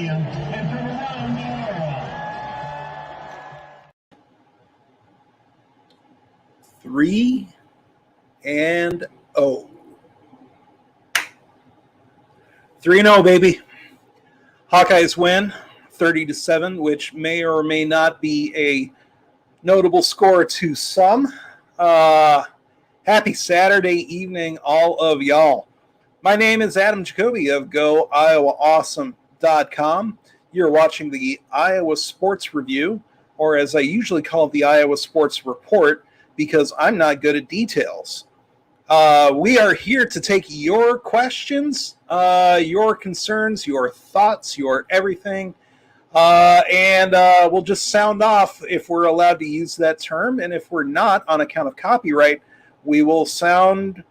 stadium and from around the world. 3-0. 3-0, baby. Hawkeyes win 30-7, which may or may not be a notable score to some. Happy Saturday evening, all of y'all. My name is Adam Jacobi of GoIowaAwesome.com. You're watching the Iowa Sports Review, or as I usually call it, the Iowa Sports Report, because I'm not good at details. We are here to take your questions, your concerns, your thoughts, your everything, and we'll just sound off if we're allowed to use that term, and if we're not, on account of copyright, we will sound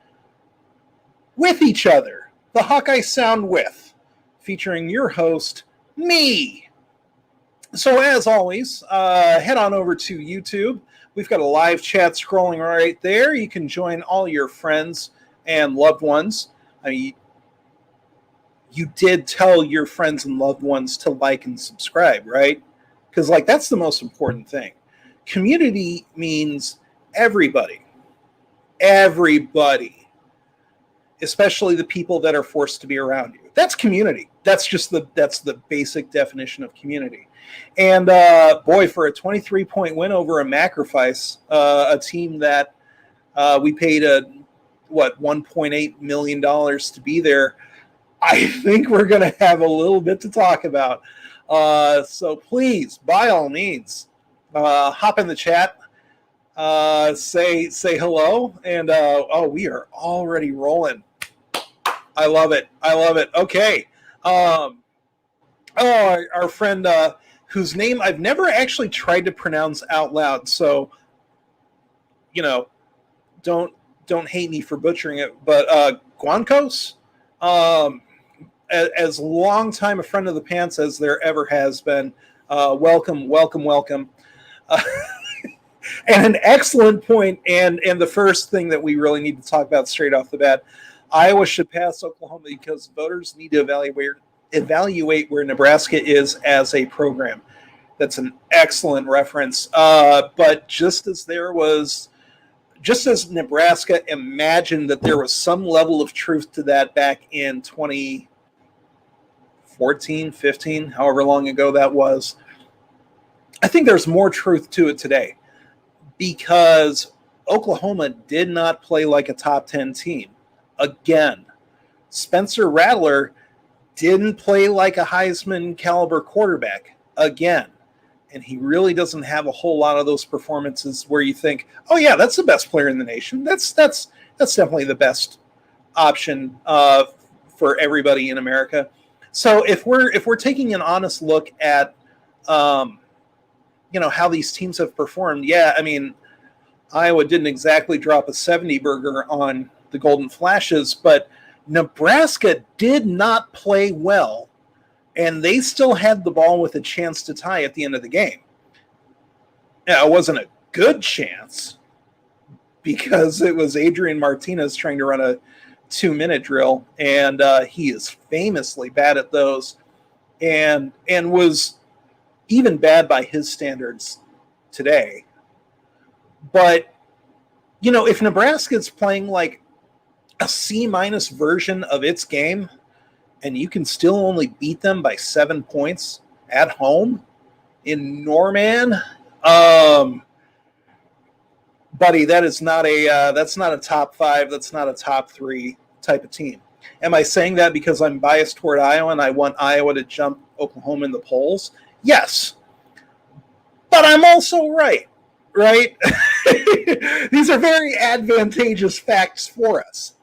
with each other. The Hawkeye Sound With, featuring your host, me. So as always, head on over to YouTube. We've got a live chat scrolling right there. You can join all your friends and loved ones. I mean, you did tell your friends and loved ones to like and subscribe, right? Because, like, that's the most important thing. Community means everybody. Everybody. Especially the people that are forced to be around you. That's community. That's the basic definition of community. And boy, for a 23-point win over a Macrifice, a team that we paid $1.8 million to be there, I think we're going to have a little bit to talk about. So please, by all means, hop in the chat, say hello, and we are already rolling. I love it. Okay. Our friend, whose name I've never actually tried to pronounce out loud, so, don't hate me for butchering it, but Guancos, as long time a friend of the pants as there ever has been, welcome. And an excellent point, and the first thing that we really need to talk about straight off the bat, Iowa should pass Oklahoma because voters need to evaluate where Nebraska is as a program. That's an excellent reference. But just as Nebraska imagined that there was some level of truth to that back in 2014, 15, however long ago that was, I think there's more truth to it today because Oklahoma did not play like a top 10 team. Again, Spencer Rattler didn't play like a Heisman caliber quarterback again. And he really doesn't have a whole lot of those performances where you think, oh yeah, that's the best player in the nation. That's definitely the best option for everybody in America. So if we're taking an honest look at how these teams have performed, yeah, I mean, Iowa didn't exactly drop a 70 burger on the Golden Flashes, but Nebraska did not play well, and they still had the ball with a chance to tie at the end of the game. Now, it wasn't a good chance because it was Adrian Martinez trying to run a 2-minute drill, and he is famously bad at those, and was even bad by his standards today. But, if Nebraska is playing like a C- version of its game, and you can still only beat them by 7 points at home in Norman, buddy, that's not a top 5, that's not a top 3 type of team. Am I saying that because I'm biased toward Iowa and I want Iowa to jump Oklahoma in the polls? Yes, but I'm also right? These are very advantageous facts for us.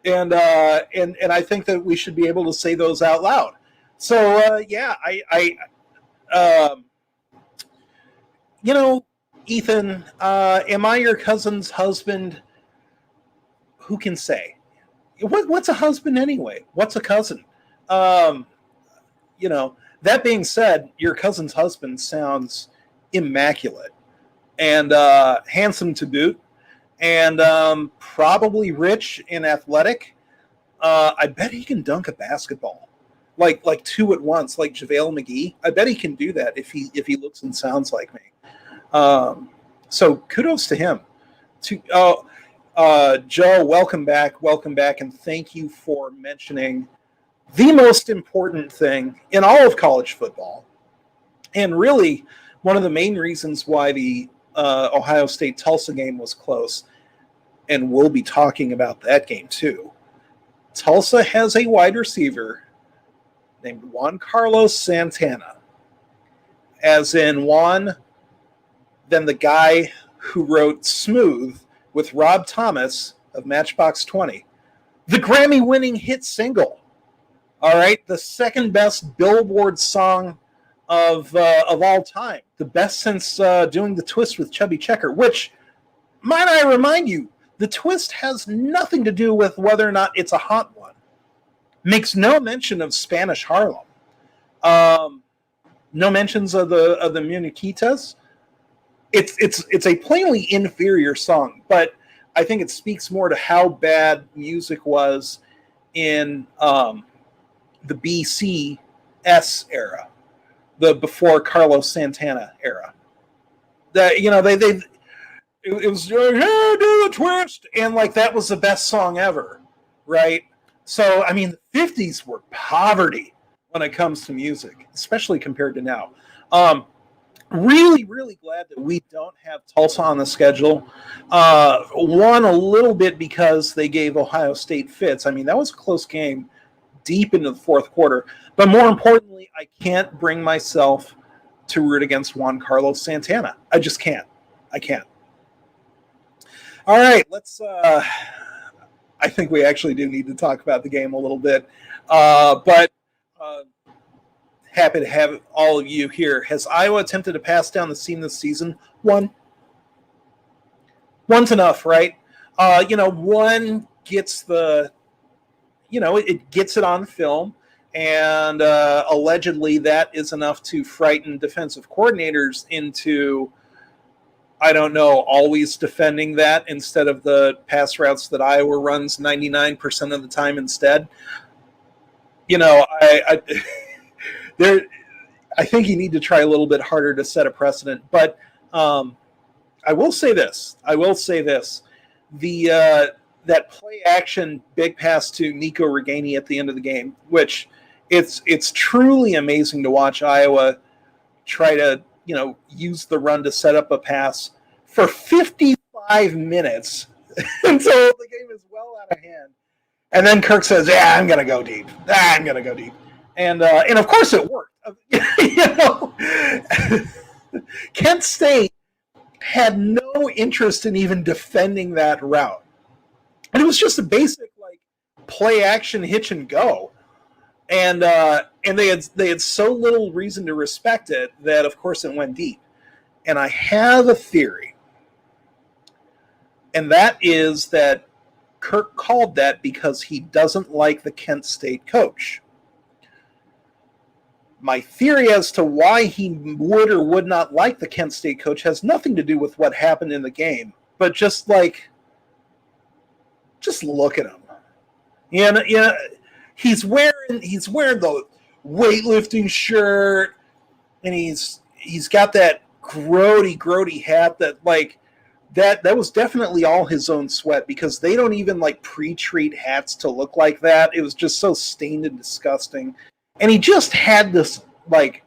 And I think that we should be able to say those out loud. So Ethan, am I your cousin's husband? Who can say? What's a husband anyway? What's a cousin? That being said, your cousin's husband sounds immaculate and handsome to boot, and probably rich and athletic. I bet he can dunk a basketball. like two at once, like JaVale McGee. I bet he can do that if he looks and sounds like me. So kudos to him. Joe, welcome back, and thank you for mentioning the most important thing in all of college football, and really one of the main reasons why the Ohio State-Tulsa game was close, and we'll be talking about that game too. Tulsa has a wide receiver named Juan Carlos Santana, as in Juan, then the guy who wrote Smooth with Rob Thomas of Matchbox 20, the Grammy-winning hit single. All right, the second best Billboard song of all time, the best since doing the Twist with Chubby Checker. Which, might I remind you, the Twist has nothing to do with whether or not it's a hot one. Makes no mention of Spanish Harlem. No mentions of the Muniquitas. It's a plainly inferior song, but I think it speaks more to how bad music was in the BCS era, the before Carlos Santana era. That it was do the twist, and like that was the best song ever, right? So I mean, the 50s were poverty when it comes to music, especially compared to now. Really, really glad that we don't have Tulsa on the schedule. One, a little bit because they gave Ohio State fits. I mean, that was a close game deep into the fourth quarter. But more importantly, I can't bring myself to root against Juan Carlos Santana. I just can't. I can't. All right, let's I think we actually do need to talk about the game a little bit. But happy to have all of you here. Has Iowa attempted to pass down the seam this season? One's enough, right? One gets the, it gets it on film, and allegedly that is enough to frighten defensive coordinators into, I don't know, always defending that instead of the pass routes that Iowa runs 99% of the time instead. I think you need to try a little bit harder to set a precedent. But I will say this. That play action big pass to Nico Reganey at the end of the game, which it's truly amazing to watch Iowa try to use the run to set up a pass for 55 minutes until the game is well out of hand. And then Kirk says, "Yeah, I'm gonna go deep. And of course it worked. Kent State had no interest in even defending that route, and it was just a basic play action hitch and go, and they had so little reason to respect it that of course it went deep. And I have a theory, and that is that Kirk called that because he doesn't like the Kent State coach. My theory as to why he would or would not like the Kent State coach has nothing to do with what happened in the game, but just look at him. He's wearing the weightlifting shirt, and he's got that grody hat that was definitely all his own sweat, because they don't even pre-treat hats to look like that. It was just so stained and disgusting. And he just had this vibe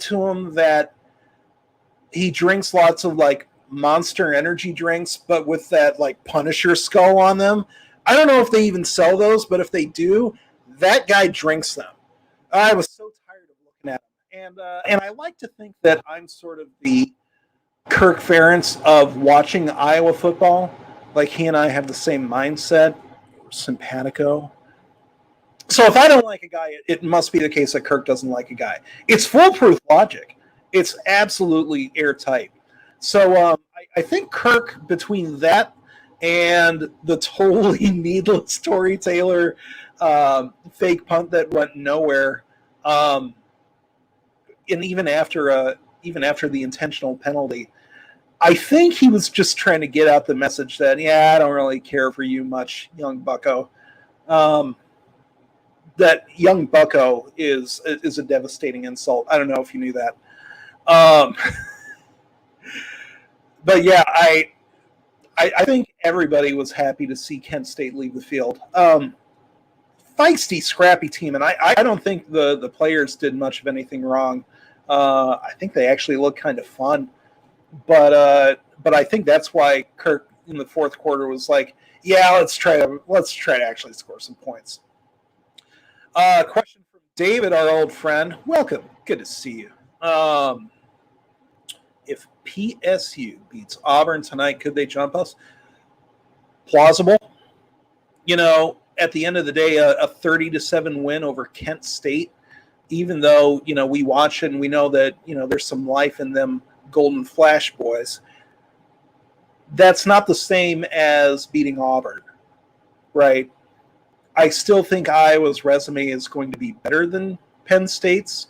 to him that he drinks lots of Monster energy drinks, but with that Punisher skull on them. I don't know if they even sell those, but if they do, that guy drinks them. I was so tired of looking at him. And I like to think that I'm sort of the Kirk Ferentz of watching Iowa football. He and I have the same mindset. We're simpatico. So if I don't like a guy, it must be the case that Kirk doesn't like a guy. It's foolproof logic. It's absolutely airtight. So I think Kirk, between that and the totally needless Tory Taylor fake punt that went nowhere, and even after the intentional penalty, I think he was just trying to get out the message that, I don't really care for you much, young bucko. that young bucko is a devastating insult. I don't know if you knew that. But yeah, I think everybody was happy to see Kent State leave the field. Feisty, scrappy team, and I don't think the players did much of anything wrong. I think they actually looked kind of fun, but I think that's why Kirk in the fourth quarter was like, yeah, let's try to actually score some points. Question from David, our old friend. Welcome. Good to see you. If PSU beats Auburn tonight, could they jump us? Plausible. At the end of the day, a 30-7 win over Kent State, even though, we watch it and we know that, there's some life in them Golden Flash boys, that's not the same as beating Auburn, right? I still think Iowa's resume is going to be better than Penn State's,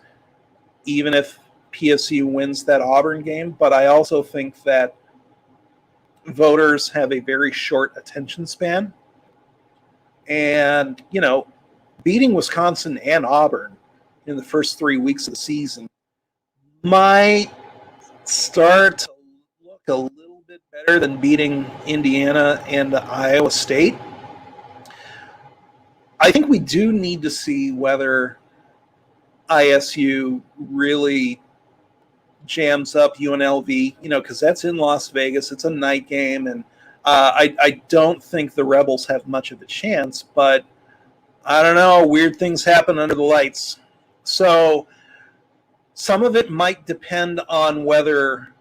even if PSU wins that Auburn game. But I also think that voters have a very short attention span. And, beating Wisconsin and Auburn in the first 3 weeks of the season might start to look a little bit better than beating Indiana and Iowa State. I think we do need to see whether ISU really jams up UNLV, because that's in Las Vegas. It's a night game, and I don't think the Rebels have much of a chance, but I don't know. Weird things happen under the lights. So some of it might depend on whether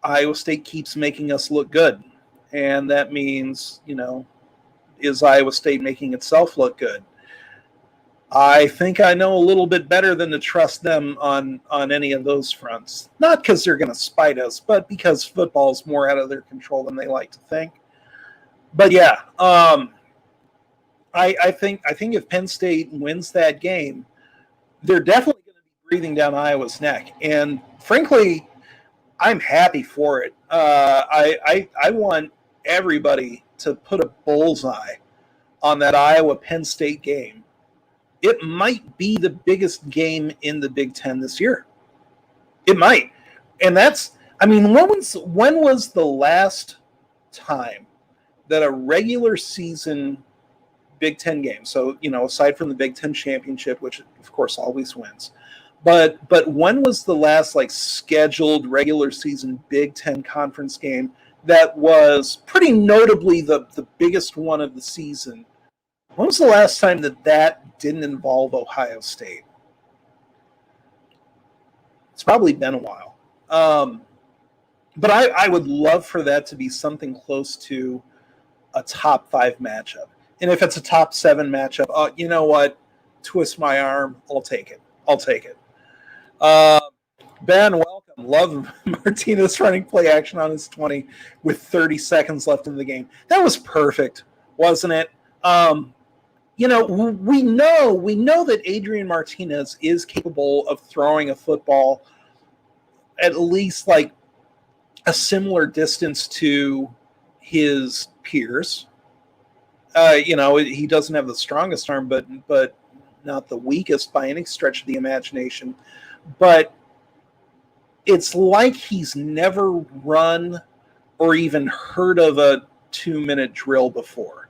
Iowa State keeps making us look good. And that means, is Iowa State making itself look good? I think I know a little bit better than to trust them on any of those fronts. Not because they're going to spite us, but because football is more out of their control than they like to think. But yeah, I think if Penn State wins that game, they're definitely going to be breathing down Iowa's neck. And frankly, I'm happy for it. I want everybody to put a bullseye on that Iowa-Penn State game. It might be the biggest game in the Big Ten this year. It might. And when was the last time that a regular season Big Ten game, so, aside from the Big Ten championship, which of course always wins, but when was the last scheduled regular season Big Ten conference game that was pretty notably the biggest one of the season? When was the last time that didn't involve Ohio State? It's probably been a while. But I would love for that to be something close to a top 5 matchup. And if it's a top 7 matchup, you know what? Twist my arm. I'll take it. Ben, welcome. Love Martinez running play action on his 20 with 30 seconds left in the game. That was perfect, wasn't it? We know that Adrian Martinez is capable of throwing a football at least a similar distance to his peers. He doesn't have the strongest arm, but not the weakest by any stretch of the imagination. But it's like he's never run or even heard of a 2-minute drill before.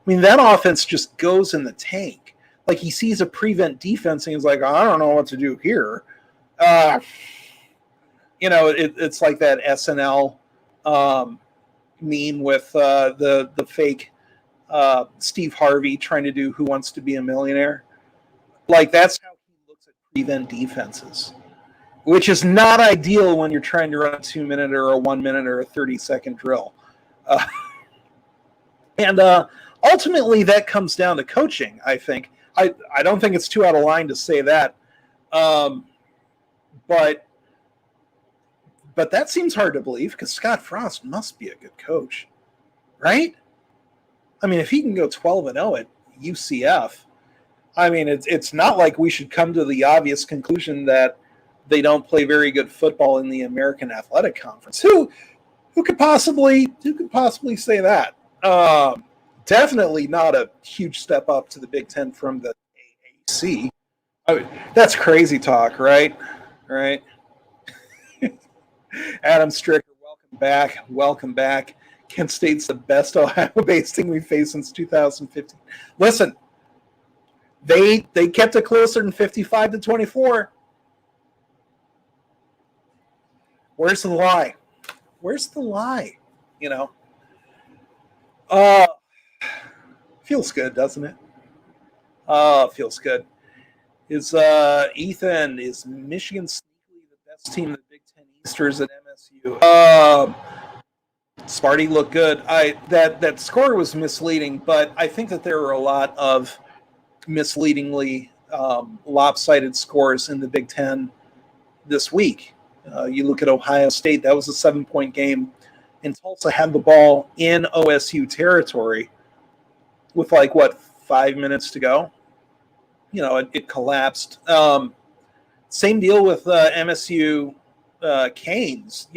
That offense just goes in the tank. He sees a prevent defense and he's like, I don't know what to do here. It's like that SNL meme with the fake Steve Harvey trying to do Who Wants to Be a Millionaire. That's how he looks at prevent defenses, which is not ideal when you're trying to run a 2-minute or a 1-minute or a 30-second drill. And ultimately, that comes down to coaching, I think. I don't think it's too out of line to say that. But that seems hard to believe because Scott Frost must be a good coach, right? If he can go 12-0 at UCF, it's not like we should come to the obvious conclusion that they don't play very good football in the American Athletic Conference. Who could possibly say that? Definitely not a huge step up to the Big Ten from the AAC. I mean, that's crazy talk, right? Right. Adam Stricker, welcome back. Welcome back. Kent State's the best Ohio-based team we've faced since 2015. Listen, they kept it closer than 55-24. Where's the lie? Where's the lie? You know? Feels good, doesn't it? Feels good. Is Ethan, is Michigan sneakily the best team in the Big Ten Easters at MSU? Sparty looked good. That score was misleading, but I think that there were a lot of misleadingly lopsided scores in the Big Ten this week. You look at Ohio State, that was a 7-point game, and Tulsa had the ball in OSU territory with 5 minutes to go. It collapsed. Same deal with MSU Canes.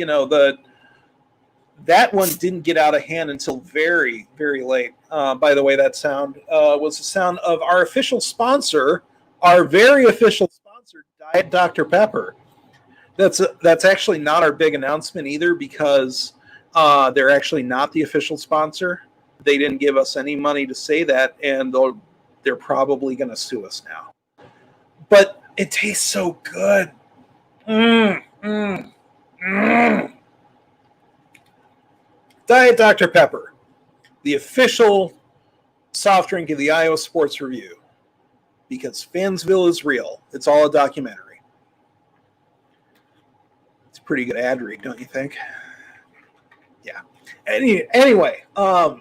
That one didn't get out of hand until very, very late. By the way, that sound was the sound of our official sponsor, our very official sponsor, Diet Dr. Pepper. That's actually not our big announcement either, because they're actually not the official sponsor. They didn't give us any money to say that, and they're probably going to sue us now. But it tastes so good. Diet Dr. Pepper, the official soft drink of the Iowa Sports Review, because Fansville is real. It's all a documentary. It's a pretty good ad read, don't you think? Yeah. Anyway, all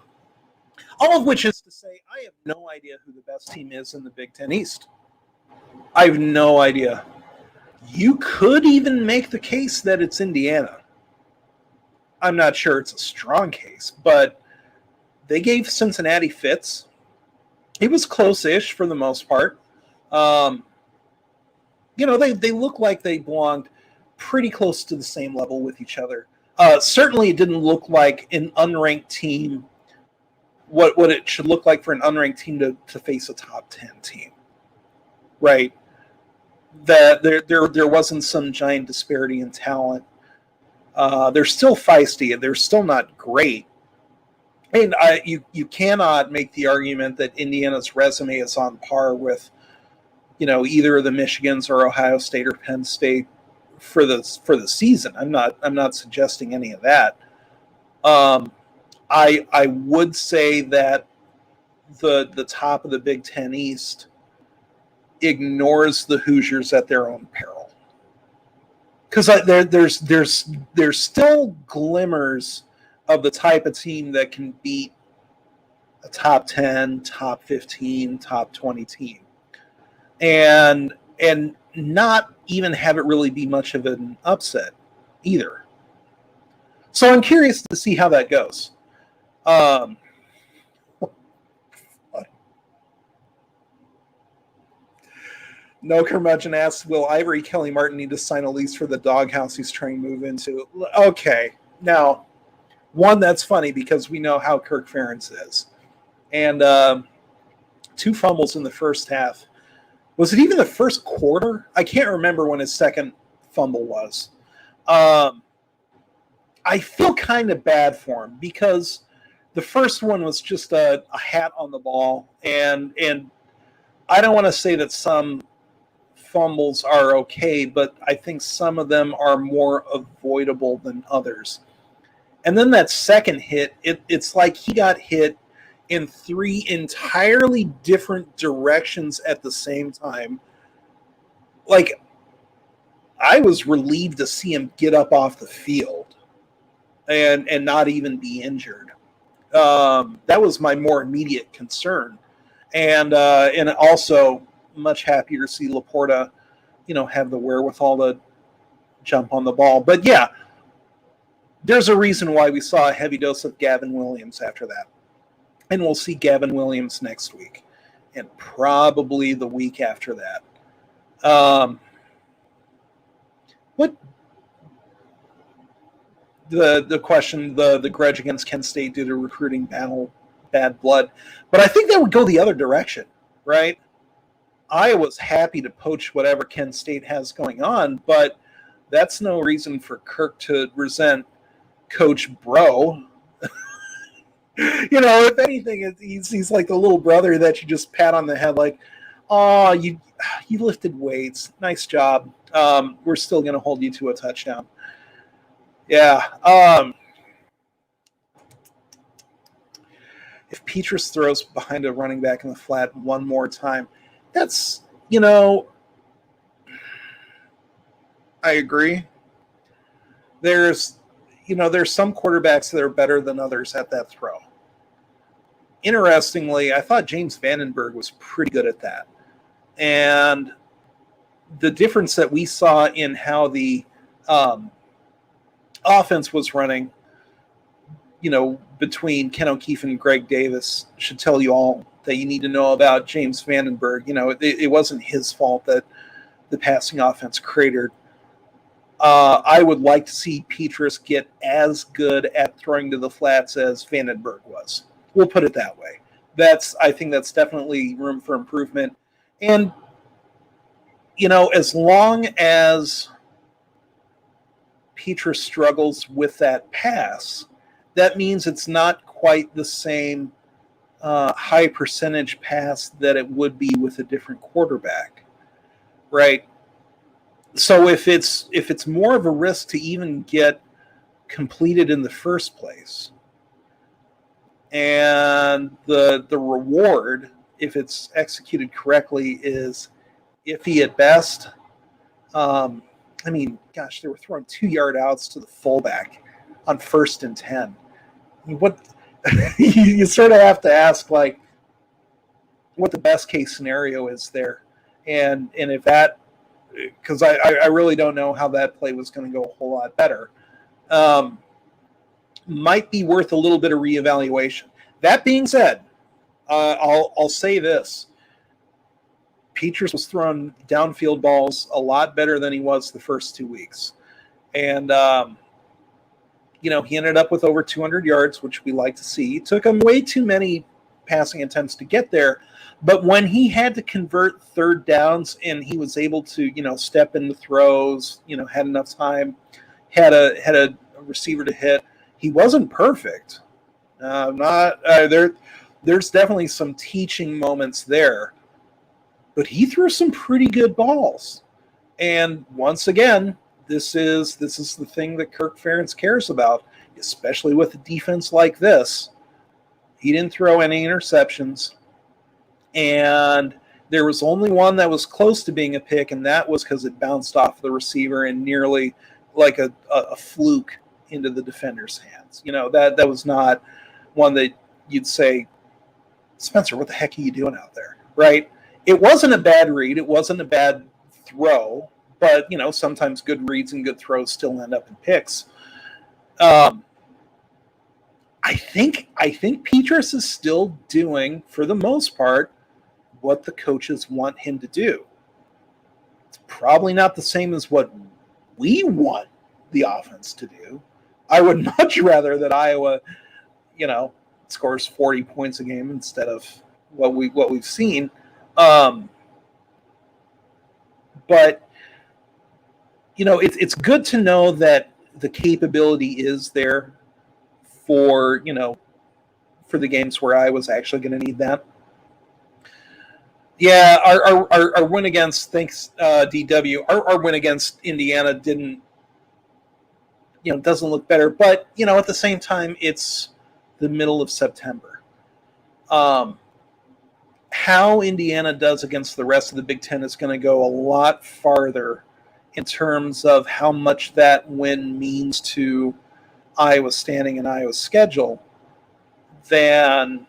of which is to say, I have no idea who the best team is in the Big Ten East. I have no idea. You could even make the case that it's Indiana. I'm not sure it's a strong case, but they gave Cincinnati fits. It was close-ish for the most part. They look like they belonged pretty close to the same level with each other. Certainly it didn't look like an unranked team, what it should look like for an unranked team to face a top 10 team. Right? That there wasn't some giant disparity in talent. They're still feisty. They're still not great. And you cannot make the argument that Indiana's resume is on par with, either of the Michigans or Ohio State or Penn State for the season. I'm not suggesting any of that. I would say that the top of the Big Ten East ignores the Hoosiers at their own peril. Because there's still glimmers of the type of team that can beat a top 10, top 15, top 20 team, and not even have it really be much of an upset either. So I'm curious to see how that goes. No Curmudgeon asks, will Ivory Kelly Martin need to sign a lease for the doghouse he's trying to move into? Okay. Now, one, that's funny because we know how Kirk Ferentz is. And 2 fumbles in the first half. Was it even the first quarter? I can't remember when his second fumble was. I feel kind of bad for him because the first one was just a hat on the ball. And I don't want to say that some fumbles are okay, but I think some of them are more avoidable than others. And then that second hit, it's like he got hit in 3 entirely different directions at the same time. Like, I was relieved to see him get up off the field and not even be injured. That was my more immediate concern. And also much happier to see Laporta, have the wherewithal to jump on the ball. But yeah, there's a reason why we saw a heavy dose of Gavin Williams after that. And we'll see Gavin Williams next week and probably the week after that. What the question, the grudge against Kent State due to recruiting bad blood. But I think that would go the other direction, right? Iowa's happy to poach whatever Kent State has going on, but that's no reason for Kirk to resent Coach Bro. If anything, he's like the little brother that you just pat on the head, like, "Oh, you lifted weights, nice job. We're still going to hold you to a touchdown." Yeah. If Petrus throws behind a running back in the flat one more time, that's I agree. There's some quarterbacks that are better than others at that throw. Interestingly, I thought James Vandenberg was pretty good at that. And the difference that we saw in how the offense was running, between Ken O'Keefe and Greg Davis should tell you all that you need to know about James Vandenberg. It wasn't his fault that the passing offense cratered. I would like to see Petrus get as good at throwing to the flats as Vandenberg was. We'll put it that way. I think that's definitely room for improvement. And, as long as Petrus struggles with that pass, that means it's not quite the same high percentage pass that it would be with a different quarterback, right? So if it's more of a risk to even get completed in the first place, and the reward, if it's executed correctly, is iffy at best. They were throwing 2-yard outs to the fullback on 1st and 10. What you sort of have to ask, like, what the best case scenario is there, and if that, because I really don't know how that play was going to go a whole lot better. Might be worth a little bit of reevaluation. That being said, I'll say this: Petrus was throwing downfield balls a lot better than he was the first 2 weeks, and he ended up with over 200 yards, which we like to see. It took him way too many passing attempts to get there, but when he had to convert third downs and he was able to, step into throws, had enough time, had a receiver to hit, he wasn't perfect. There's definitely some teaching moments there, but he threw some pretty good balls. And once again, this is the thing that Kirk Ferentz cares about, especially with a defense like this. He didn't throw any interceptions, and there was only one that was close to being a pick, and that was because it bounced off the receiver and nearly like a fluke into the defender's hands. That was not one that you'd say, Spencer, what the heck are you doing out there, right? It wasn't a bad read. It wasn't a bad throw, but, sometimes good reads and good throws still end up in picks. I think Petrus is still doing, for the most part, what the coaches want him to do. It's probably not the same as what we want the offense to do. I would much rather that Iowa, scores 40 points a game instead of what we've seen. But it's good to know that the capability is there for the games where I was actually going to need that. Yeah, our win against, thanks DW, our win against Indiana doesn't look better, but at the same time it's the middle of September. How Indiana does against the rest of the Big Ten is going to go a lot farther in terms of how much that win means to Iowa's standing and Iowa's schedule than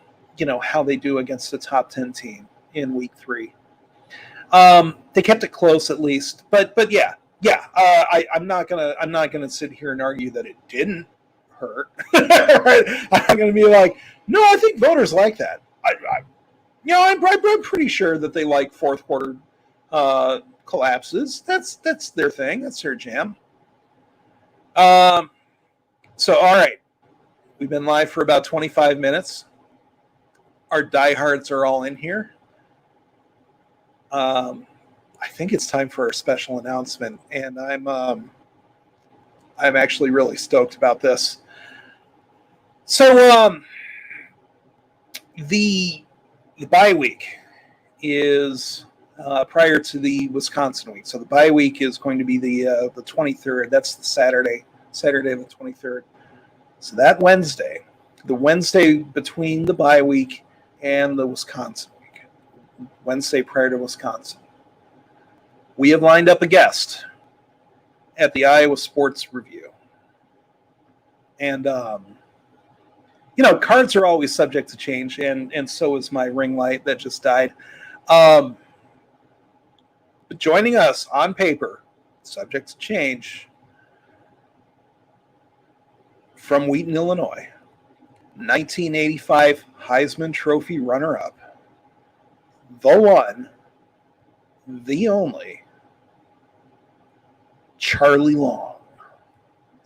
how they do against a top 10 team in week 3. They kept it close at least, but yeah. I'm not gonna sit here and argue that it didn't hurt. I'm gonna be like, no, I think voters like that. I'm pretty sure that they like fourth quarter collapses. That's their thing. That's their jam. So all right, we've been live for about 25 minutes. our diehards are all in here, I think it's time for a special announcement, and I'm actually really stoked about this. So the bye week is prior to the Wisconsin week. So the bye week is going to be the 23rd. That's the Saturday of the 23rd. So that Wednesday, the Wednesday between the bye week and the Wisconsin week, Wednesday prior to Wisconsin, we have lined up a guest at the Iowa Sports Review. And, cards are always subject to change, and so is my ring light that just died. But joining us on paper, subject to change, from Wheaton, Illinois, 1985 Heisman Trophy runner-up, the one, the only, Charlie Long.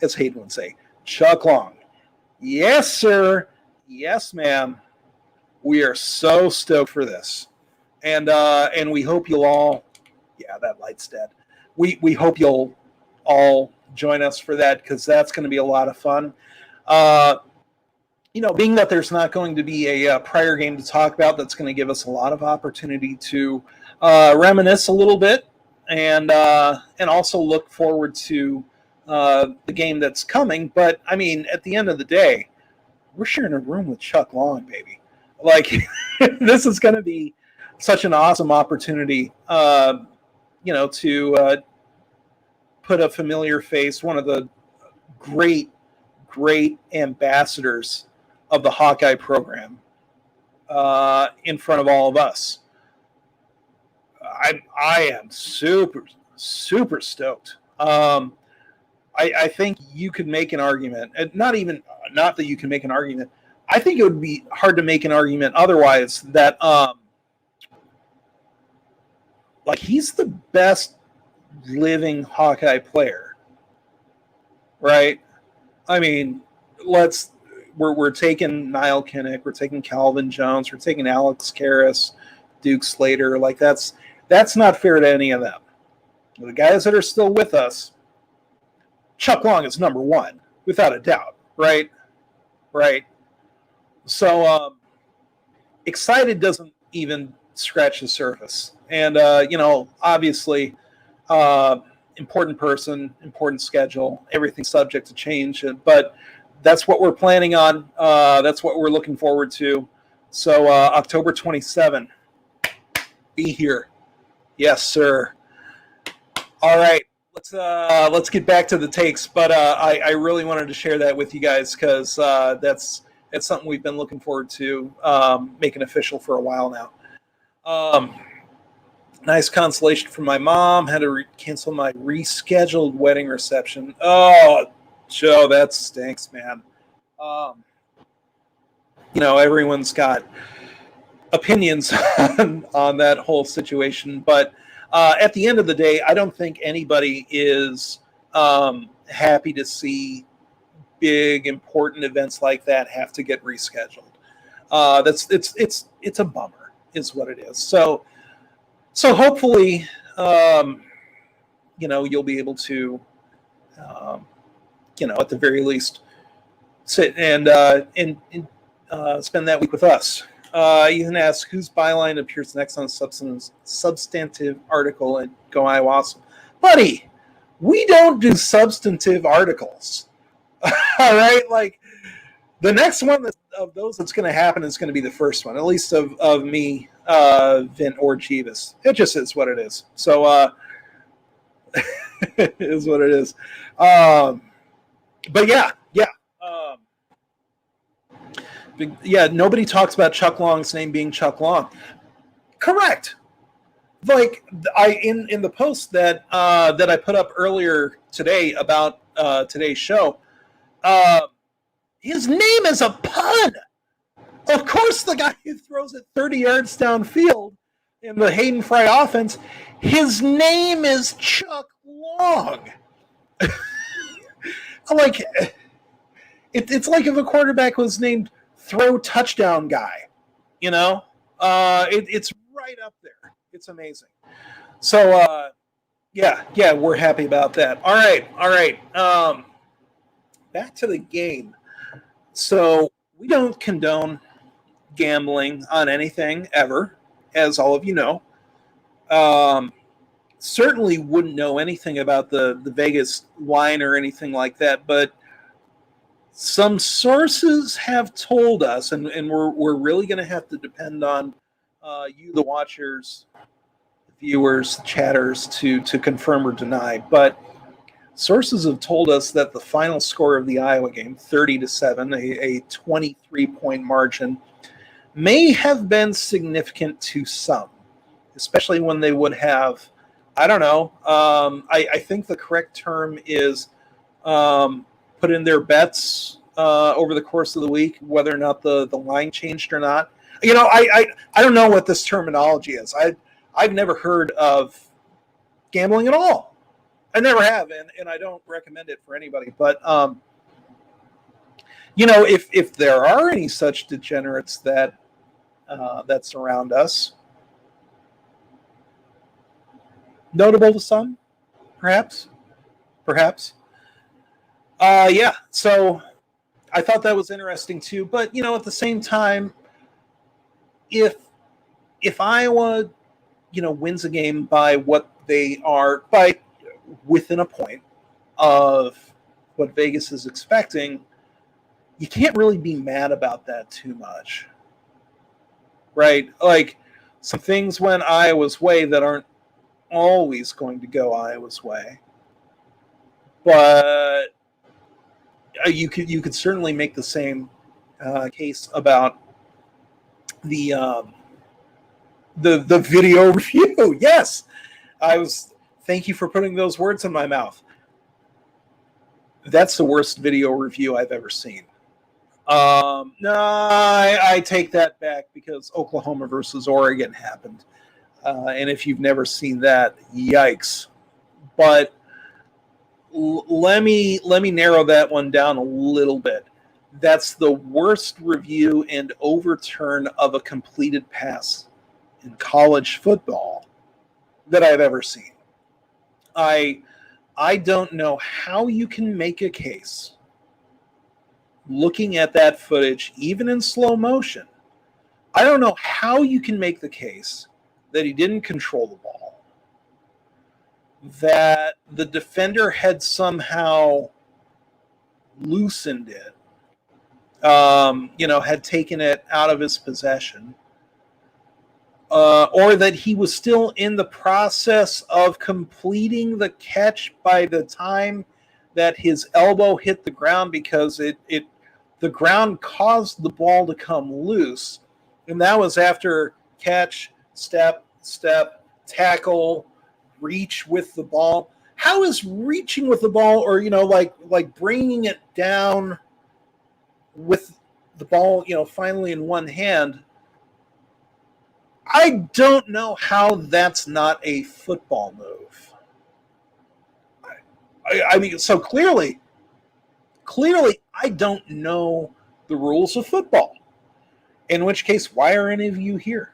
As Hayden would say, Chuck Long. Yes, sir. Yes, ma'am. We are so stoked for this. And we hope you'll all, yeah, that light's dead. We hope you'll all join us for that, because that's going to be a lot of fun. Being that there's not going to be a prior game to talk about, that's going to give us a lot of opportunity to reminisce a little bit, and also look forward to the game that's coming. But I mean, at the end of the day, we're sharing a room with Chuck Long, baby. Like, this is going to be such an awesome opportunity, to put a familiar face, one of the great ambassadors of the Hawkeye program, in front of all of us. I am super stoked. I think you could make an argument, and not that you can make an argument. I think it would be hard to make an argument otherwise that, he's the best living Hawkeye player, right? I mean, we're taking Niall Kinnick, we're taking Calvin Jones, we're taking Alex Karras, Duke Slater. Like, that's not fair to any of them. The guys that are still with us, Chuck Long is number one, without a doubt, right? Right. So, excited doesn't even scratch the surface. And, obviously, important person, important schedule, everything subject to change. But that's what we're planning on. That's what we're looking forward to. So, October 27, be here. Yes, sir. All right. Let's get back to the takes. But I really wanted to share that with you guys, because that's something we've been looking forward to making official for a while now. Nice consolation from my mom. Had to cancel my rescheduled wedding reception. Oh, Joe, that stinks, man. Everyone's got opinions on that whole situation. But at the end of the day, I don't think anybody is happy to see big, important events like that have to get rescheduled. It's a bummer, is what it is. So hopefully, you'll be able to, at the very least, sit and spend that week with us. Ethan asks, whose byline appears next on a substantive article at Go Iowa Awesome? Buddy, we don't do substantive articles. All right? Like, the next one of those that's going to happen is going to be the first one, at least of me, Vint, or Jeeves. It just is what it is. So, it is what it is. But yeah. Nobody talks about Chuck Long's name being Chuck Long. Correct. Like, in the post that I put up earlier today about today's show, his name is a pun. Of course, the guy who throws it 30 yards downfield in the Hayden Fry offense, his name is Chuck Long. It's like if a quarterback was named Throw Touchdown Guy. It's right up there. It's amazing. So, yeah, we're happy about that. All right. Back to the game. So we don't condone gambling on anything ever, as all of you know. Certainly wouldn't know anything about the Vegas line or anything like that, but some sources have told us, and we're really going to have to depend on you, the watchers, the viewers, the chatters, to confirm or deny. But sources have told us that the final score of the Iowa game, 30-7, a 23-point margin, may have been significant to some, especially when they would have, I don't know, I think the correct term is put in their bets over the course of the week, whether or not the line changed or not. I don't know what this terminology is. I've never heard of gambling at all. I never have, and I don't recommend it for anybody. But if there are any such degenerates that surround us, notable to some, perhaps. Yeah. So I thought that was interesting too. But at the same time, if Iowa, wins a game by what they are by within a point of what Vegas is expecting, you can't really be mad about that too much, right? Like, some things went Iowa's way that aren't always going to go Iowa's way, but you could certainly make the same case about the video review. Yes, thank you for putting those words in my mouth. That's the worst video review I've ever seen. No, I take that back, because Oklahoma versus Oregon happened. And if you've never seen that, yikes. But let me narrow that one down a little bit. That's the worst review and overturn of a completed pass in college football that I've ever seen. I don't know how you can make a case, looking at that footage, even in slow motion, I don't know how you can make the case that he didn't control the ball, that the defender had somehow loosened it, had taken it out of his possession, or that he was still in the process of completing the catch by the time that his elbow hit the ground, because the ground caused the ball to come loose. And that was after catch, step, tackle, reach with the ball. How is reaching with the ball, or like bringing it down with the ball, finally in one hand? I don't know how that's not a football move. I mean, so clearly, I don't know the rules of football. In which case, why are any of you here?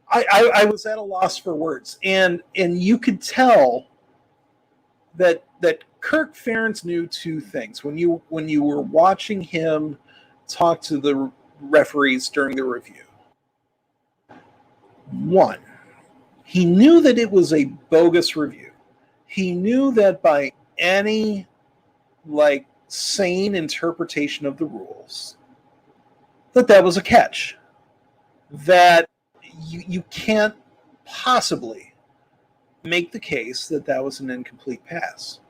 I was at a loss for words, and you could tell that Kirk Ferentz knew two things when you were watching him talk to the referees during the review. One, he knew that it was a bogus review. He knew that by any sane interpretation of the rules, that was a catch, that you can't possibly make the case that was an incomplete pass.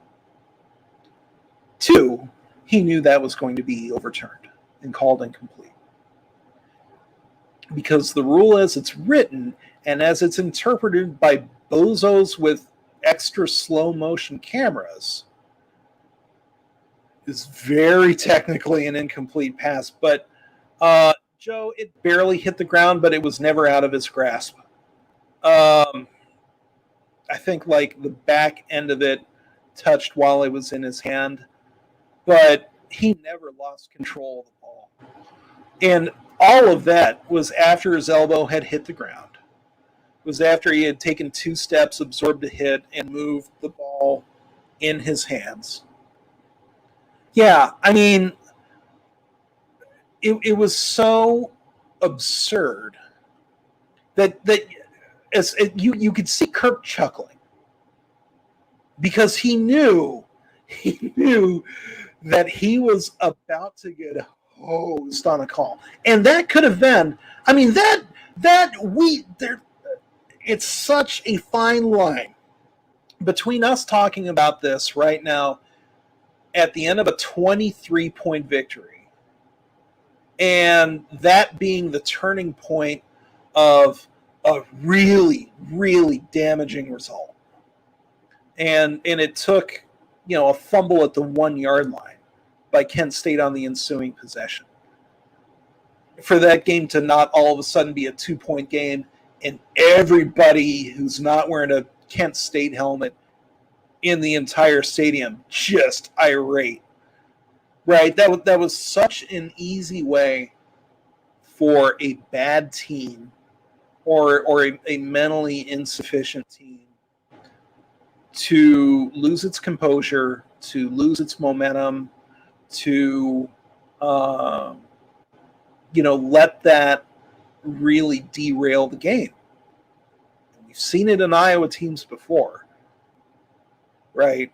Two, he knew that was going to be overturned and called incomplete, because the rule as it's written and as it's interpreted by bozos with extra slow motion cameras is very technically an incomplete pass. But Joe, it barely hit the ground, but it was never out of his grasp. I think the back end of it touched while it was in his hand, but he never lost control of the ball. And all of that was after his elbow had hit the ground. It was after he had taken 2 steps, absorbed a hit, and moved the ball in his hands. Yeah, I mean, it was so absurd that you could see Kirk chuckling because he knew that he was about to get hosed on a call, and that could have been. I mean, it's such a fine line between us talking about this right now at the end of a 23-point victory and that being the turning point of a really, really damaging result. And it took, a fumble at the 1-yard line by Kent State on the ensuing possession for that game to not all of a sudden be a 2-point game and everybody who's not wearing a Kent State helmet in the entire stadium just irate. Right? That was such an easy way for a bad team or a mentally insufficient team to lose its composure, to lose its momentum, to let that really derail the game. We've seen it in Iowa teams before, right?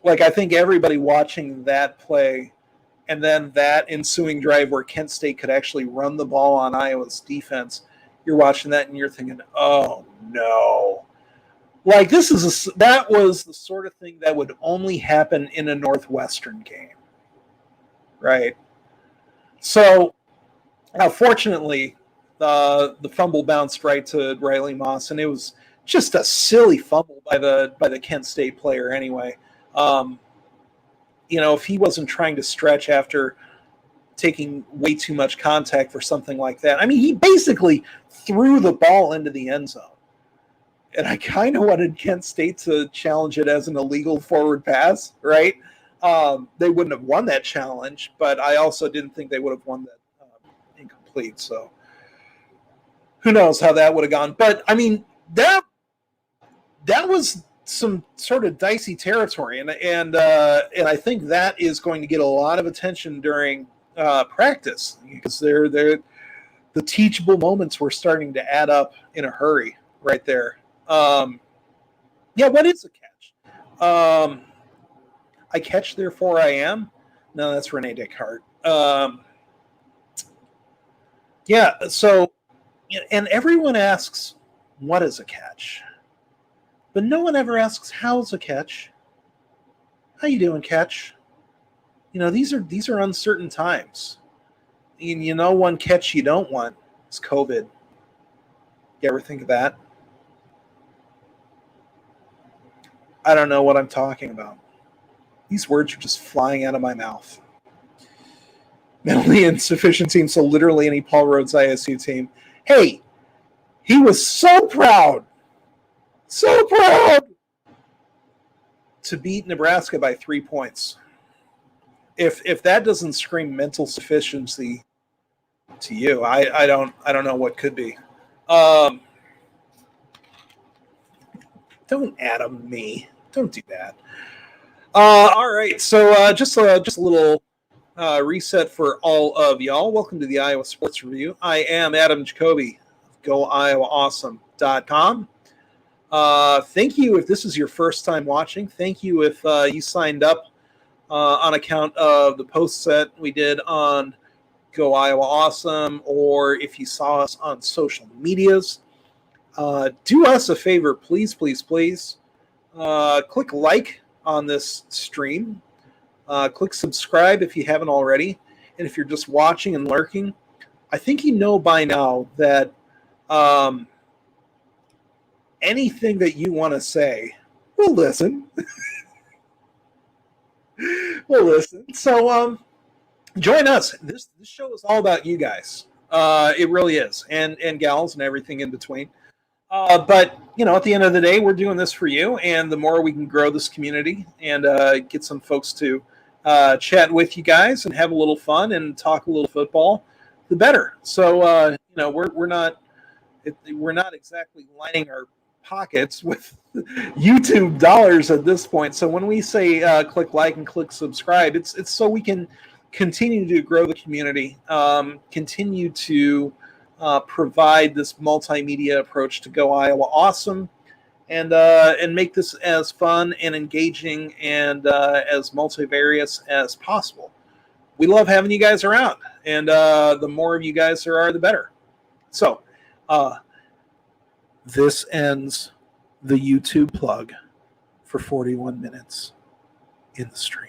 Like, I think everybody watching that play and then that ensuing drive where Kent State could actually run the ball on Iowa's defense, you're watching that and you're thinking, oh no. Like, that was the sort of thing that would only happen in a Northwestern game, right? So, fortunately, the fumble bounced right to Riley Moss, and it was just a silly fumble by the Kent State player anyway. If he wasn't trying to stretch after taking way too much contact for something like that. I mean, he basically threw the ball into the end zone. And I kind of wanted Kent State to challenge it as an illegal forward pass, right? They wouldn't have won that challenge, but I also didn't think they would have won that incomplete. So who knows how that would have gone. But, I mean, that was some sort of dicey territory, and I think that is going to get a lot of attention during practice because the teachable moments were starting to add up in a hurry right there. What is a catch? I catch, therefore I am. No, that's Rene Descartes. So, and everyone asks, what is a catch? But no one ever asks, how's a catch? How you doing, catch? These are uncertain times. And one catch you don't want is COVID. You ever think of that? I don't know what I'm talking about. These words are just flying out of my mouth. Mentally insufficient team, so literally any Paul Rhodes ISU team. Hey, he was so proud to beat Nebraska by 3 points. If that doesn't scream mental sufficiency to you, I don't know what could be. Don't Adam me. Don't do that. All right, so just a little reset for all of y'all. Welcome to the Iowa Sports Review. I am Adam Jacobi of GoIowaAwesome.com. Thank you if this is your first time watching. Thank you if you signed up on account of the posts that we did on Go Iowa Awesome, or if you saw us on social medias. Do us a favor, please, please, please. Click like on this stream. Click subscribe if you haven't already. And if you're just watching and lurking, I think you know by now that anything that you want to say, we'll listen. We'll listen. So join us. This show is all about you guys. It really is. And gals and everything in between. But, at the end of the day, we're doing this for you. And the more we can grow this community and get some folks to chat with you guys and have a little fun and talk a little football, the better. So we're not exactly lining our pockets with YouTube dollars at this point. So when we say click like and click subscribe, it's so we can continue to grow the community, continue to provide this multimedia approach to Go Iowa Awesome, and make this as fun and engaging and as multivarious as possible. We love having you guys around, and the more of you guys there are, the better. So this ends the YouTube plug for 41 minutes in the stream.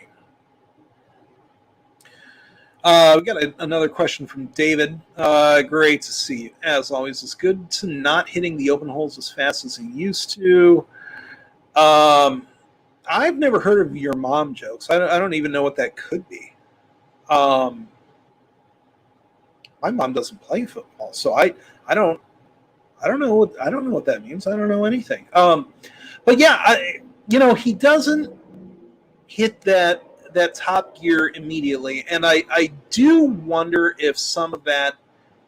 We got another question from David. Great to see you. As always, it's good to not hitting the open holes as fast as you used to. I've never heard of your mom jokes. I don't even know what that could be. My mom doesn't play football, so I don't know what that means. I don't know anything. But yeah, he doesn't hit that top gear immediately, and I do wonder if some of that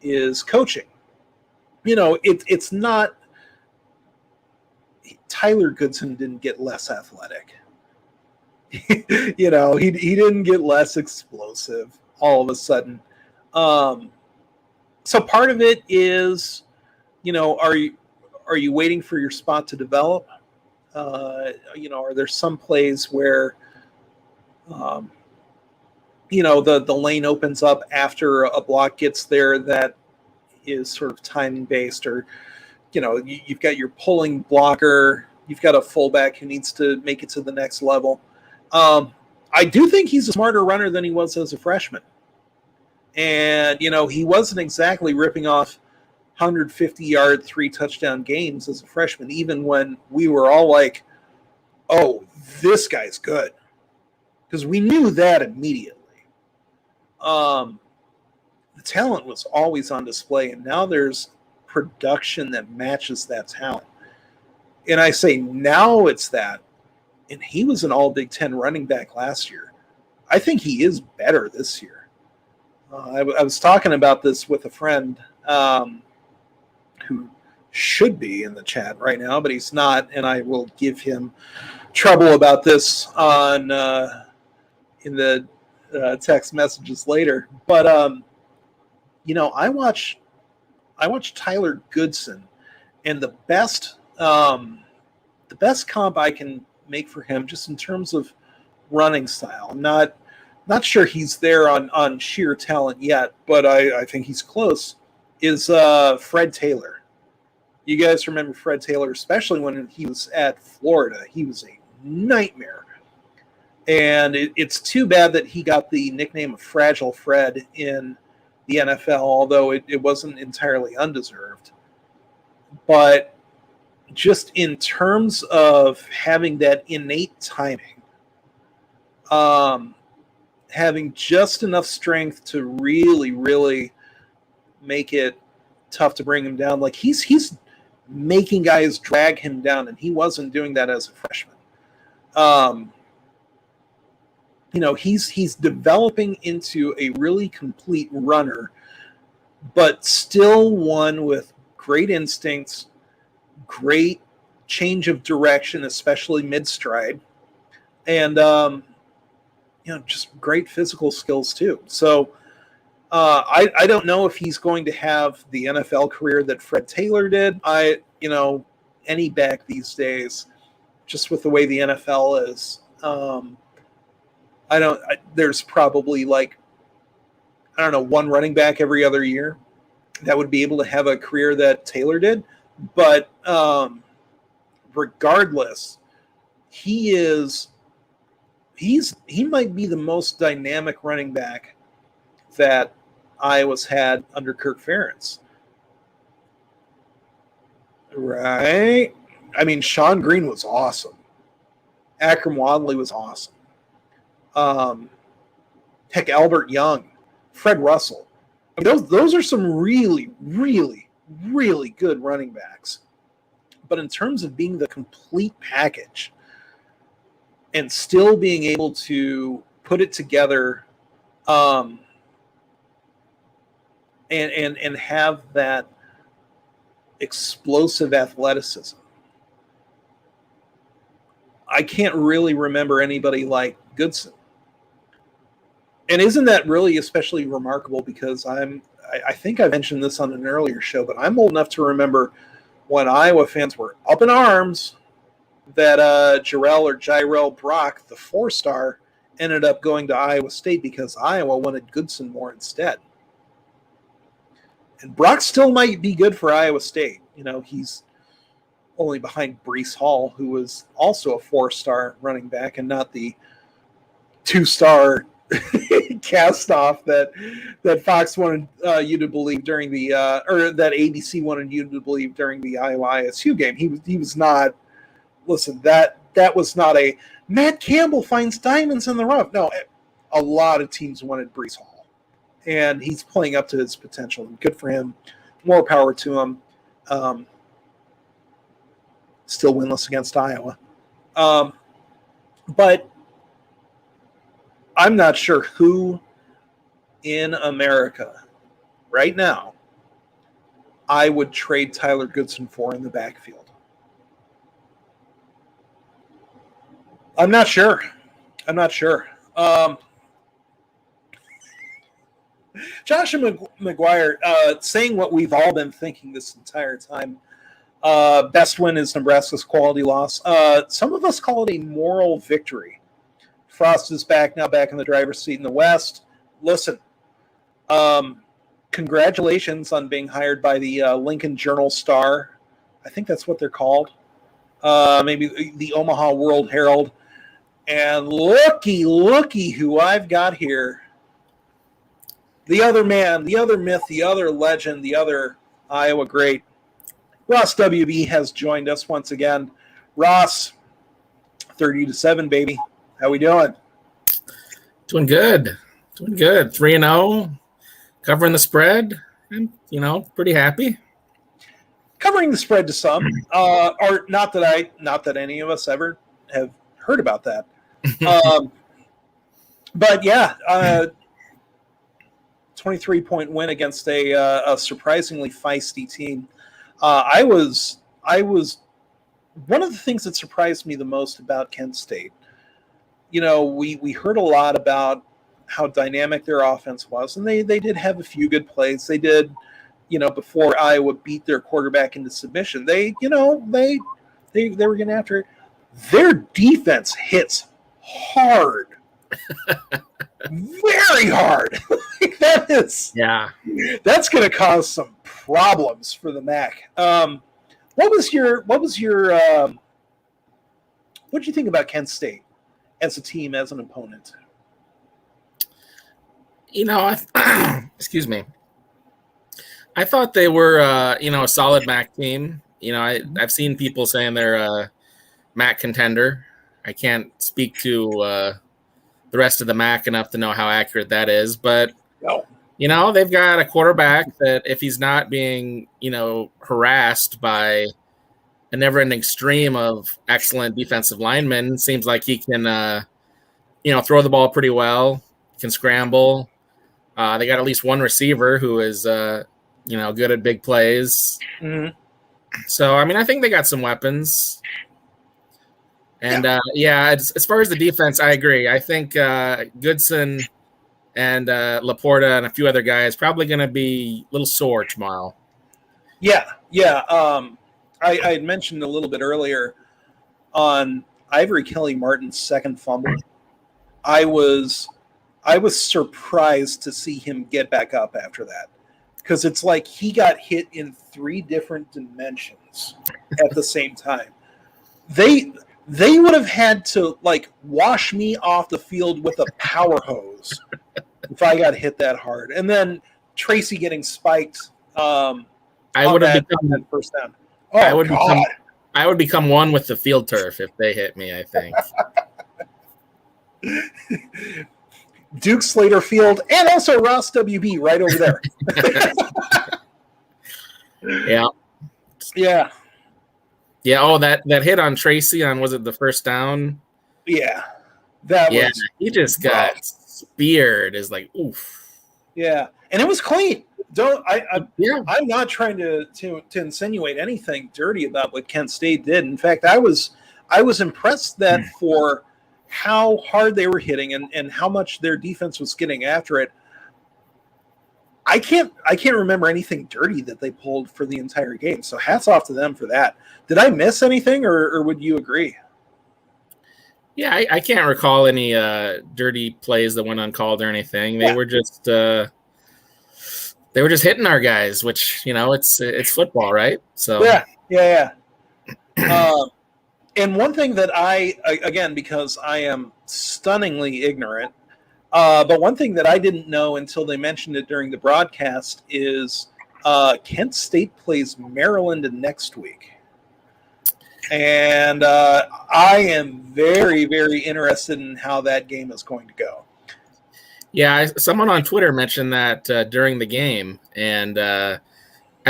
is coaching. It's not. Tyler Goodson didn't get less athletic. He didn't get less explosive all of a sudden. So part of it is, are you waiting for your spot to develop? Are there some plays where the lane opens up after a block gets there that is sort of timing based, or you've got your pulling blocker, you've got a fullback who needs to make it to the next level. I do think he's a smarter runner than he was as a freshman, and he wasn't exactly ripping off 150-yard 3-touchdown games as a freshman, even when we were all like, oh, this guy's good. Because we knew that immediately. The talent was always on display, and now there's production that matches that talent. And I say now it's that, and he was an all Big Ten running back last year. I think he is better this year. I was talking about this with a friend who should be in the chat right now, but he's not, and I will give him trouble about this on in the text messages later. But I watch Tyler Goodson, and the best comp I can make for him, just in terms of running style. I'm not sure he's there on sheer talent yet, but I think he's close. Is Fred Taylor. You guys remember Fred Taylor, especially when he was at Florida. He was a nightmare. And it's too bad that he got the nickname of Fragile Fred in the NFL, although it wasn't entirely undeserved. But just in terms of having that innate timing, having just enough strength to really, really make it tough to bring him down. Like he's making guys drag him down, and he wasn't doing that as a freshman. He's developing into a really complete runner, but still one with great instincts, great change of direction, especially mid-stride, and just great physical skills too. So I don't know if he's going to have the NFL career that Fred Taylor did. Any back these days, just with the way the NFL is, there's probably one running back every other year that would be able to have a career that Taylor did. But regardless, he might be the most dynamic running back that Iowa's had under Kirk Ferentz. Right? I mean, Sean Green was awesome. Akram Wadley was awesome. Heck, Albert Young, Fred Russell. I mean, those are some really, really, really good running backs. But in terms of being the complete package and still being able to put it together and have that explosive athleticism. I can't really remember anybody like Goodson. And isn't that really especially remarkable, because I think I mentioned this on an earlier show, but I'm old enough to remember when Iowa fans were up in arms that Jirel Brock, the 4-star, ended up going to Iowa State because Iowa wanted Goodson more instead. And Brock still might be good for Iowa State. He's only behind Breece Hall, who was also a 4-star running back and not the 2-star cast off that Fox wanted you to believe during the or that ABC wanted you to believe during the Iowa ISU game. He was not. Listen, that was not a Matt Campbell finds diamonds in the rough. No, a lot of teams wanted Breece Hall, and he's playing up to his potential. Good for him. More power to him. Still winless against Iowa, but I'm not sure who in America right now I would trade Tyler Goodson for in the backfield. I'm not sure. Joshua McGuire saying what we've all been thinking this entire time. Best win is Nebraska's quality loss. Some of us call it a moral victory. Frost is now back in the driver's seat in the West. Listen, congratulations on being hired by the Lincoln Journal-Star. I think that's what they're called. Maybe the Omaha World Herald. And looky who I've got here. The other man, the other myth, the other legend, the other Iowa great. Ross WB has joined us once again. Ross, 30-7, baby. How we doing? Doing good. 3-0, covering the spread. I'm, pretty happy. Covering the spread to some, or not that any of us ever have heard about that. But yeah, 23-point win against a surprisingly feisty team. I was one of the things that surprised me the most about Kent State. We heard a lot about how dynamic their offense was, and they did have a few good plays. They did, before Iowa beat their quarterback into submission. They were getting after it. Their defense hits hard, very hard. That's going to cause some problems for the MAC. What did you think about Kent State as a team, as an opponent? Excuse me. I thought they were, a solid MAC team. I've seen people saying they're a MAC contender. I can't speak to the rest of the MAC enough to know how accurate that is, but they've got a quarterback that, if he's not being, harassed by a never-ending stream of excellent defensive linemen, seems like he can, throw the ball pretty well, can scramble. They got at least one receiver who is, good at big plays. Mm-hmm. So, I think they got some weapons. And, as far as the defense, I agree. I think Goodson and Laporta and a few other guys probably going to be a little sore tomorrow. Yeah. I had mentioned a little bit earlier on Ivory Kelly Martin's second fumble. I was surprised to see him get back up after that, because it's like he got hit in 3 different dimensions at the same time. They would have had to wash me off the field with a power hose if I got hit that hard. And then Tracy getting spiked. I would have become that first down. Oh, I would become one with the field turf if they hit me, I think. Duke Slater Field and also Ross WB right over there. Yeah. Yeah. Oh, that hit on Tracy on, was it the first down? Yeah. He just got speared. Is like, oof. Yeah. And it was clean. I'm not trying to insinuate anything dirty about what Kent State did. In fact, I was impressed that for how hard they were hitting and how much their defense was getting after it. I can't remember anything dirty that they pulled for the entire game. So hats off to them for that. Did I miss anything, or would you agree? Yeah, I can't recall any dirty plays that went uncalled or anything. They were just hitting our guys, which it's football, right? So yeah. And one thing that again, because I am stunningly ignorant, but one thing that I didn't know until they mentioned it during the broadcast is Kent State plays Maryland next week. And I am very, very interested in how that game is going to go. Yeah, someone on Twitter mentioned that during the game, and I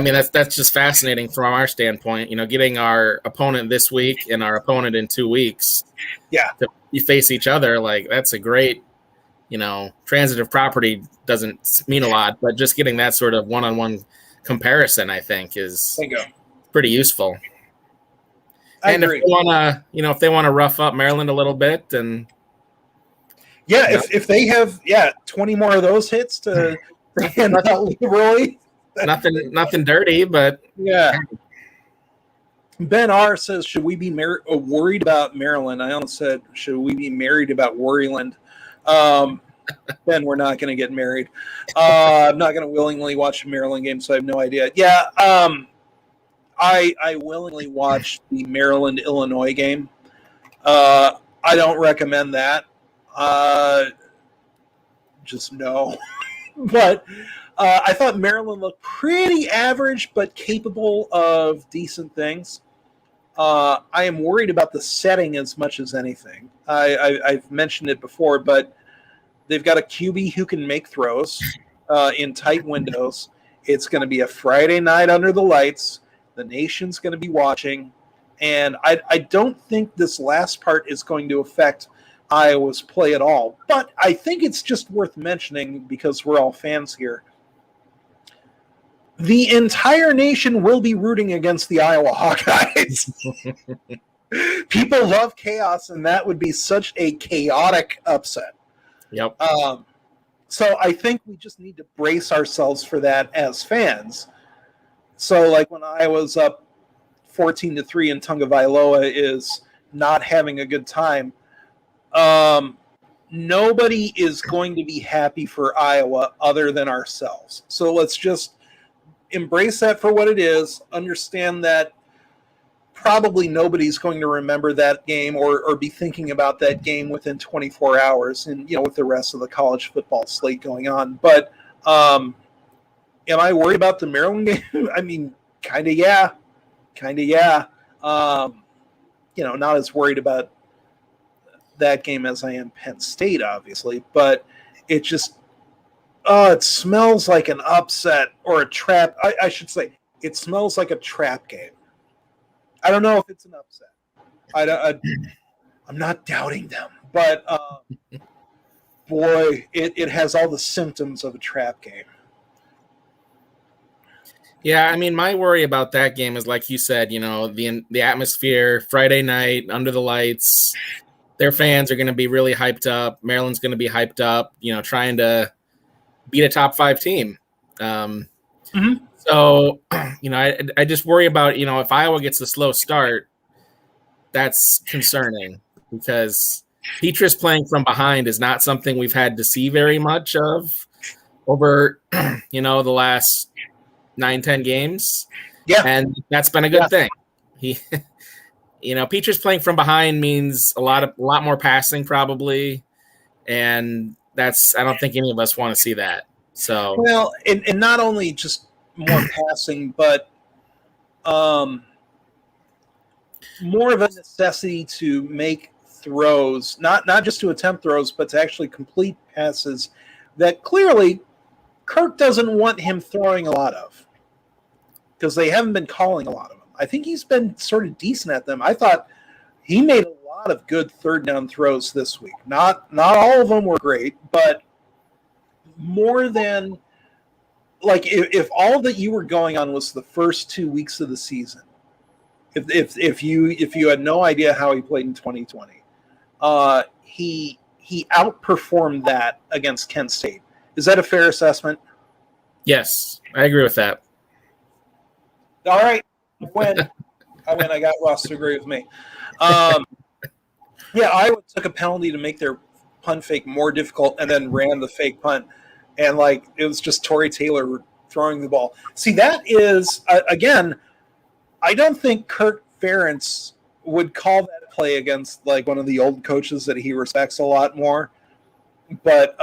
mean that's just fascinating from our standpoint. Getting our opponent this week and our opponent in 2 weeks, to face each other, like that's a great, transitive property doesn't mean a lot, but just getting that sort of one-on-one comparison, I think, is pretty useful. And if they want to rough up Maryland a little bit, and if they have 20 more of those hits to hand out liberally, nothing dirty, but Ben R says, should we be worried about Maryland? I almost said, should we be married about Worryland? Ben, we're not going to get married. I'm not going to willingly watch a Maryland game, so I have no idea. I willingly watched the Maryland-Illinois game. I don't recommend that. Just no. But I thought Maryland looked pretty average, but capable of decent things. I am worried about the setting as much as anything. I've mentioned it before, but they've got a QB who can make throws in tight windows. It's going to be a Friday night under the lights. The nation's going to be watching, and I don't think this last part is going to affect Iowa's play at all. But I think it's just worth mentioning because we're all fans here. The entire nation will be rooting against the Iowa Hawkeyes. People love chaos, and that would be such a chaotic upset. Yep. So I think we just need to brace ourselves for that as fans. So, like when Iowa's up 14-3 and Tagovailoa is not having a good time, nobody is going to be happy for Iowa other than ourselves. So let's just embrace that for what it is. Understand that probably nobody's going to remember that game or be thinking about that game within 24 hours, and with the rest of the college football slate going on. But am I worried about the Maryland game? I mean, kind of, yeah. Not as worried about that game as I am Penn State, obviously. But it just, it smells like an upset or a trap. I should say, it smells like a trap game. I don't know if it's an upset. I'm not doubting them. But, boy, it has all the symptoms of a trap game. Yeah, I mean, my worry about that game is, like you said, the atmosphere, Friday night, under the lights, their fans are going to be really hyped up. Maryland's going to be hyped up, trying to beat a top 5 team. So, I just worry about, if Iowa gets a slow start, that's concerning because Petrus playing from behind is not something we've had to see very much of over, the last 9-10 games. Yeah. And that's been a good thing. He, Petrus playing from behind means a lot more passing probably. And I don't think any of us want to see that. So, well, and not only just more passing, but more of a necessity to make throws, not just to attempt throws, but to actually complete passes that clearly Kirk doesn't want him throwing a lot of because they haven't been calling a lot of them. I think he's been sort of decent at them. I thought he made a lot of good third down throws this week. Not all of them were great, but more than like if all that you were going on was the first 2 weeks of the season, if you had no idea how he played in 2020, he outperformed that against Kent State. Is that a fair assessment? Yes, I agree with that. All right, I win. I got Ross to agree with me. Yeah, Iowa took a penalty to make their punt fake more difficult, and then ran the fake punt, and like it was just Torrey Taylor throwing the ball. See, that is again, I don't think Kirk Ferentz would call that play against like one of the old coaches that he respects a lot more, but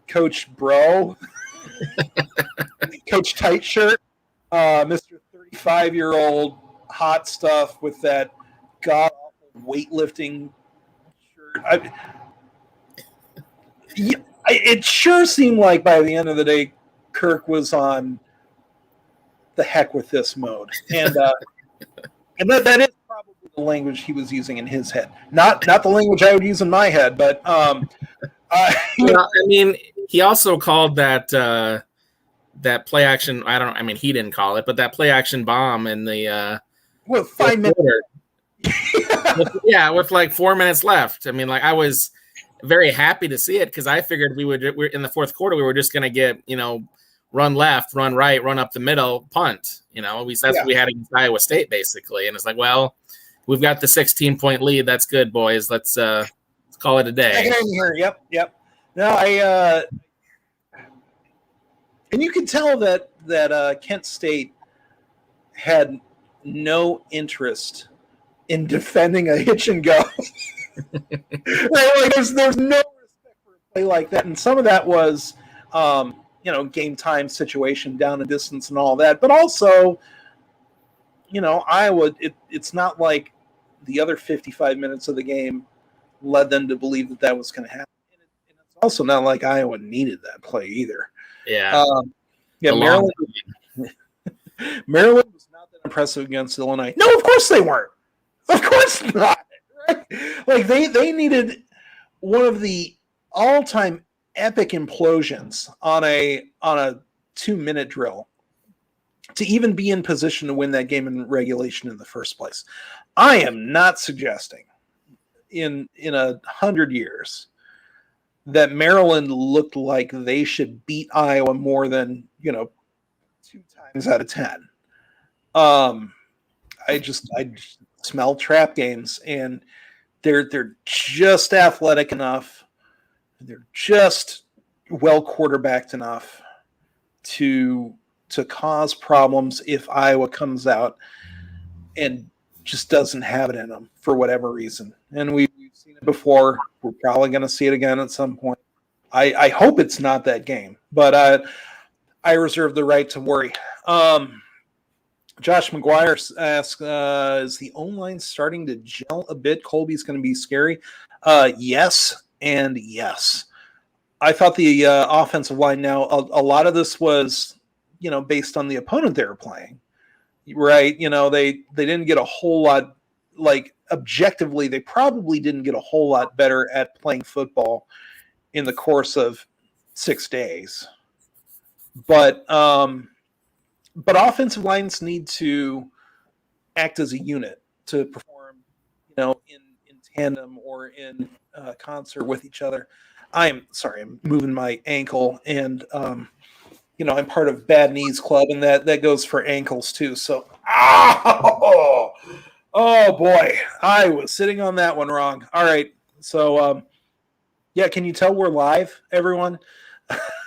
Coach Bro, Coach Tight Shirt, Mr. 35-year-old hot stuff with that god-awful weightlifting shirt. It sure seemed like by the end of the day, Kirk was on the heck with this mode. And that is probably the language he was using in his head. Not the language I would use in my head, but well, I mean, he also called that that play action. I mean, he didn't call it, but that play action bomb in the with 5 minutes. with like 4 minutes left. I mean, like I was very happy to see it because I figured we're in the fourth quarter. We were just going to get, run left, run right, run up the middle, punt. That's what we had against Iowa State basically. And it's like, well, we've got the 16-point lead. That's good, boys. Let's call it a day. Yep. No, and you could tell that Kent State had no interest in defending a hitch and go. Like, there's no respect for a play like that, and some of that was, game time situation, down a distance, and all that. But also, Iowa. It's not like the other 55 minutes of the game led them to believe that was going to happen. And it's also not like Iowa needed that play either. Yeah. Maryland. Maryland was not that impressive against Illinois. No, of course they weren't. Of course not. Right? Like they needed one of the all-time epic implosions on a 2-minute drill to even be in position to win that game in regulation in the first place. I am not suggesting in 100 years that Maryland looked like they should beat Iowa more than 2 times out of 10. I just smell trap games, and they're just athletic enough. They're just well quarterbacked enough to cause problems if Iowa comes out and just doesn't have it in them for whatever reason. And we've seen it before. We're probably going to see it again at some point. I hope it's not that game, but I reserve the right to worry. Josh McGuire asks, is the O-line starting to gel a bit? Colby's going to be scary. Yes and yes. I thought the offensive line now, a lot of this was, based on the opponent they were playing, right? They didn't get a whole lot, like objectively, they probably didn't get a whole lot better at playing football in the course of 6 days. But offensive lines need to act as a unit to perform, in tandem or in concert with each other. I'm moving my ankle, and I'm part of Bad Knees Club, and that goes for ankles too. So, oh boy, I was sitting on that one wrong. All right, so can you tell we're live, everyone?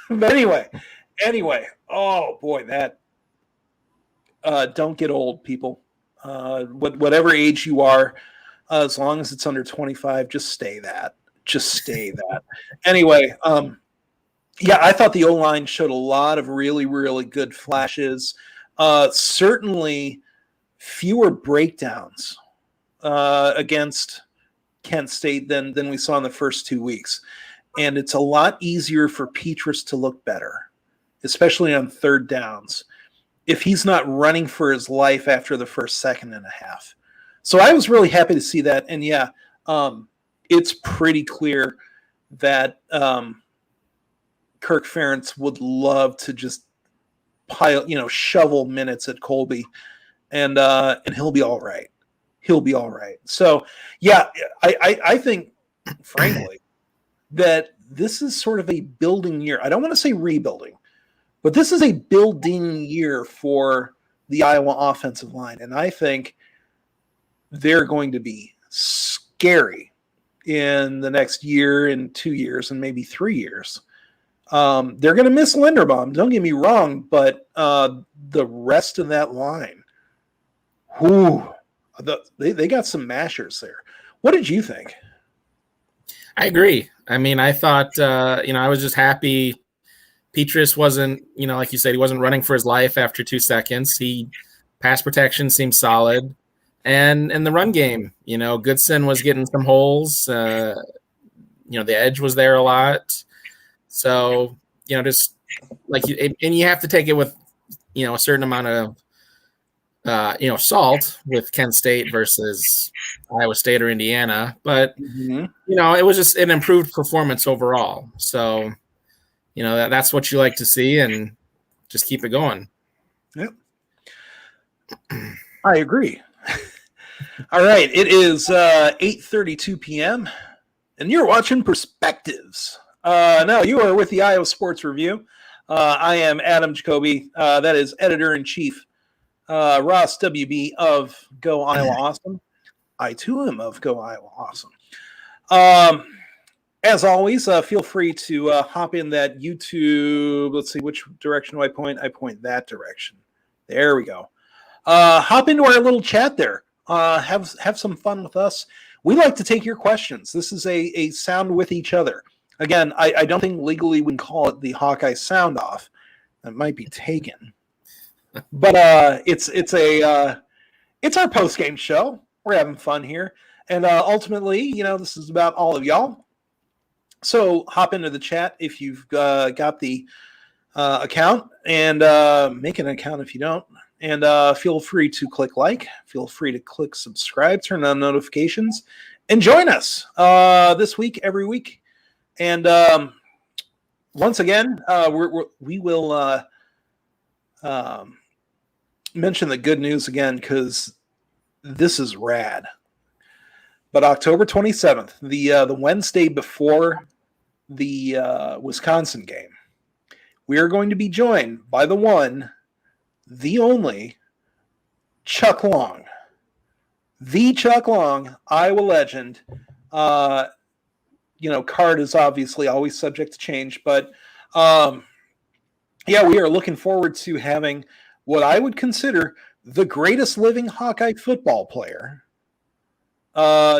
But anyway, oh boy, that. Don't get old, people. Whatever age you are, as long as it's under 25, just stay that. Anyway, I thought the O-line showed a lot of really, really good flashes. Certainly fewer breakdowns against Kent State than we saw in the first 2 weeks. And it's a lot easier for Petrus to look better, especially on third downs, if he's not running for his life after the first second and a half. So I was really happy to see that. And it's pretty clear that Kirk Ferentz would love to just shovel minutes at Colby, and he'll be all right. He'll be all right. So, yeah, I think, frankly, that this is sort of a building year. I don't want to say rebuilding, but this is a building year for the Iowa offensive line. And I think they're going to be scary in the next year and 2 years and maybe 3 years. They're going to miss Linderbaum. Don't get me wrong, but the rest of that line, they got some mashers there. What did you think? I agree. I mean, I thought, I was just happy Petrus wasn't, like you said, he wasn't running for his life after 2 seconds. Pass protection seemed solid. And in the run game, Goodson was getting some holes. The edge was there a lot. So, just like and you have to take it with, a certain amount of, salt with Kent State versus Iowa State or Indiana. But, it was just an improved performance overall. So, that's what you like to see, and just keep it going. Yep. I agree. All right. It is 8:32 p.m. and you're watching Perspectives. Now you are with the Iowa Sports Review. I am Adam Jacobi. That is Editor-in-Chief Ross WB of Go Iowa Awesome. I too am of Go Iowa Awesome. As always, feel free to hop in that YouTube. Let's see, which direction do I point? I point that direction. There we go. Hop into our little chat there. Have some fun with us. We like to take your questions. This is a sound with each other. Again, I don't think legally we can call it the Hawkeye sound off. That might be taken. But it's our post-game show. We're having fun here. And ultimately, this is about all of y'all. So hop into the chat if you've got the account, and make an account if you don't. And feel free to click like, feel free to click subscribe, turn on notifications, and join us this week, every week. And once again, we will mention the good news again, because this is rad. But October 27th, the Wednesday before the Wisconsin game, we are going to be joined by the one, the only, Chuck Long. The Chuck Long, Iowa legend. Card is obviously always subject to change, but we are looking forward to having what I would consider the greatest living Hawkeye football player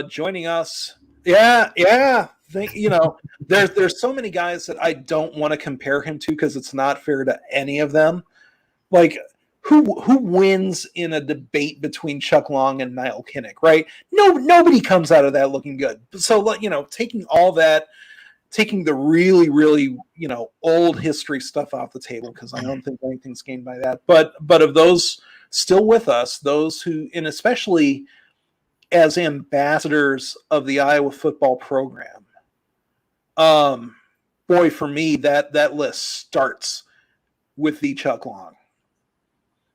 joining us. Yeah. There's so many guys that I don't want to compare him to, because it's not fair to any of them. Like, who wins in a debate between Chuck Long and Niall Kinnick, right? Nobody comes out of that looking good. So, taking all that, taking the really, really, old history stuff off the table, because I don't think anything's gained by that. But of those still with us, those who, and especially as ambassadors of the Iowa football program, boy, for me, that list starts with the Chuck Long.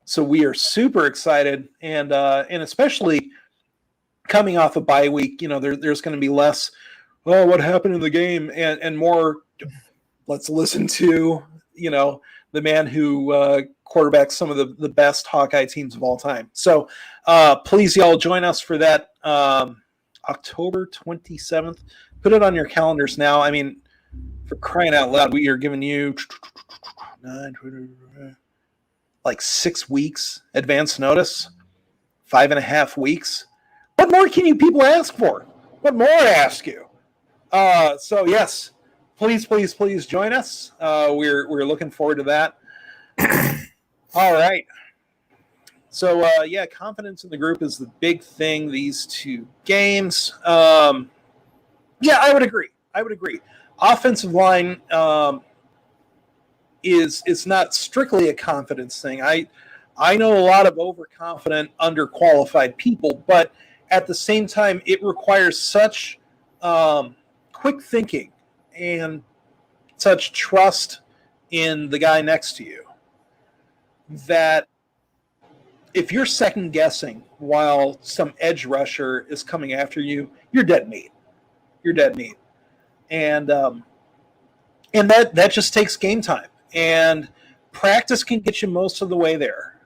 So we are super excited, and especially coming off a bye week, there's going to be less, what happened in the game, and more, let's listen to, the man who quarterbacks some of the best Hawkeye teams of all time. So please, y'all, join us for that October 27th. Put it on your calendars now. I mean, for crying out loud, we are giving you 6 weeks advance notice, 5.5 weeks. What more can you people ask for? What more ask you? So yes, please join us. We're looking forward to that. All right. So confidence in the group is the big thing these 2 games. I would agree. Offensive line is not strictly a confidence thing. I know a lot of overconfident, underqualified people, but at the same time, it requires such quick thinking and such trust in the guy next to you that if you're second guessing while some edge rusher is coming after you, you're dead meat. You're dead meat. And that just takes game time. And practice can get you most of the way there.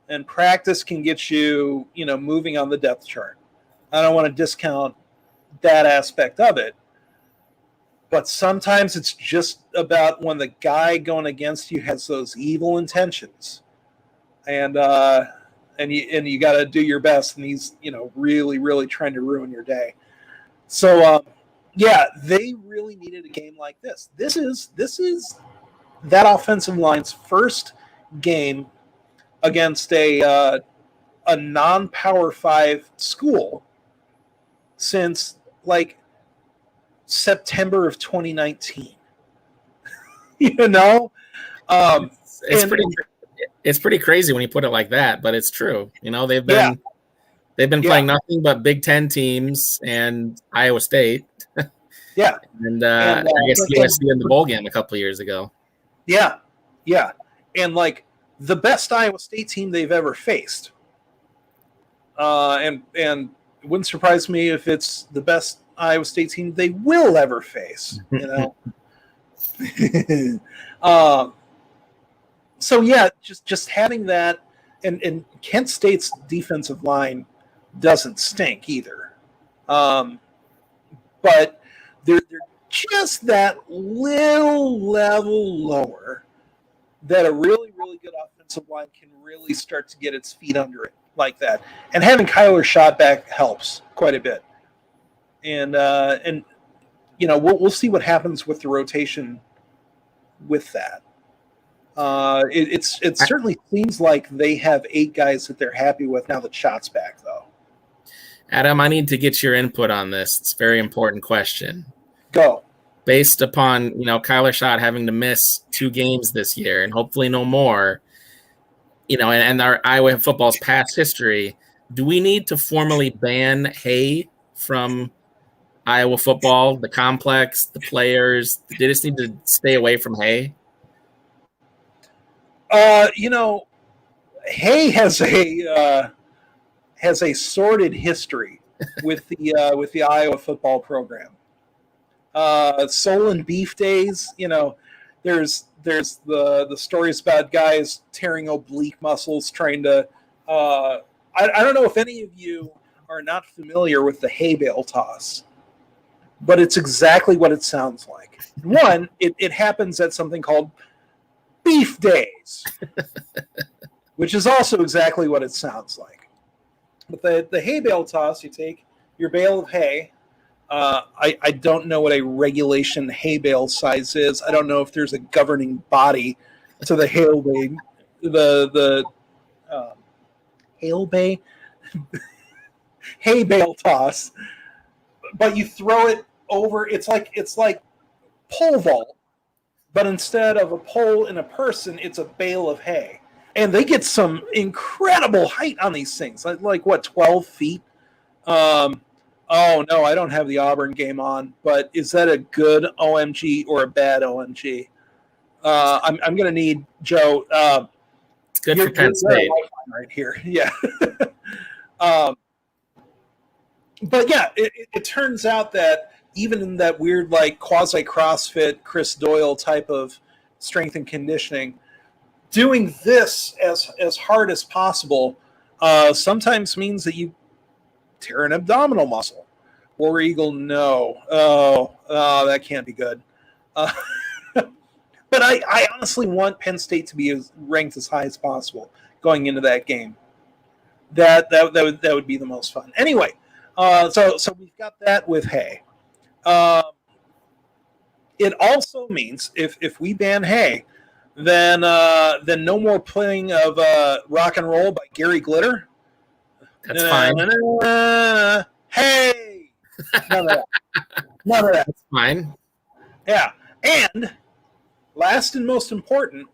And practice can get you, moving on the depth chart. I don't want to discount that aspect of it. But sometimes it's just about when the guy going against you has those evil intentions. And you got to do your best, and he's really, really trying to ruin your day. So they really needed a game like this. This is that offensive line's first game against a non-Power 5 school since like September of 2019. It's pretty crazy when you put it like that, but it's true. They've been playing nothing but Big Ten teams and Iowa State. Yeah. and I guess USC in the bowl game a couple of years ago. Yeah. Yeah. And like the best Iowa State team they've ever faced. And it wouldn't surprise me if it's the best Iowa State team they will ever face, So yeah, just having that, and Kent State's defensive line doesn't stink either, but they're just that little level lower that a really, really good offensive line can really start to get its feet under it like that. And having Kyler Schott back helps quite a bit. And we'll see what happens with the rotation with that. It certainly seems like they have 8 guys that they're happy with now that Schott's back, though. Adam, I need to get your input on this. It's a very important question. Go. Based upon, Kyler Schott having to miss 2 games this year and hopefully no more, and our Iowa football's past history, do we need to formally ban Hay from Iowa football, the complex, the players? They just need to stay away from Hay? Hay has a sordid history with the Iowa football program. Soul and beef days, there's the stories about guys tearing oblique muscles trying to I don't know if any of you are not familiar with the hay bale toss, but it's exactly what it sounds like. One, it happens at something called beef days, which is also exactly what it sounds like. But the hay bale toss, you take your bale of hay. I don't know what a regulation hay bale size is. I don't know if there's a governing body to the hail bay, the hail bay hay bale toss. But you throw it over. It's like pole vault, but instead of a pole and a person, it's a bale of hay. And they get some incredible height on these things, like what, 12 feet? Oh, no, I don't have the Auburn game on, but is that a good OMG or a bad OMG? I'm going to need, Joe. It's good for Penn State. Right here, yeah. But yeah, it turns out that even in that weird, like, quasi-CrossFit Chris Doyle type of strength and conditioning, doing this as hard as possible sometimes means that you tear an abdominal muscle. War Eagle, no. Oh, that can't be good. But I honestly want Penn State to be ranked as high as possible going into that game. That would be the most fun. Anyway, so we've got that with hay. It also means if we ban hay, then no more playing of Rock and Roll by Gary Glitter. That's fine. Hey! None of that. None of that. That's fine. Yeah. And last and most important,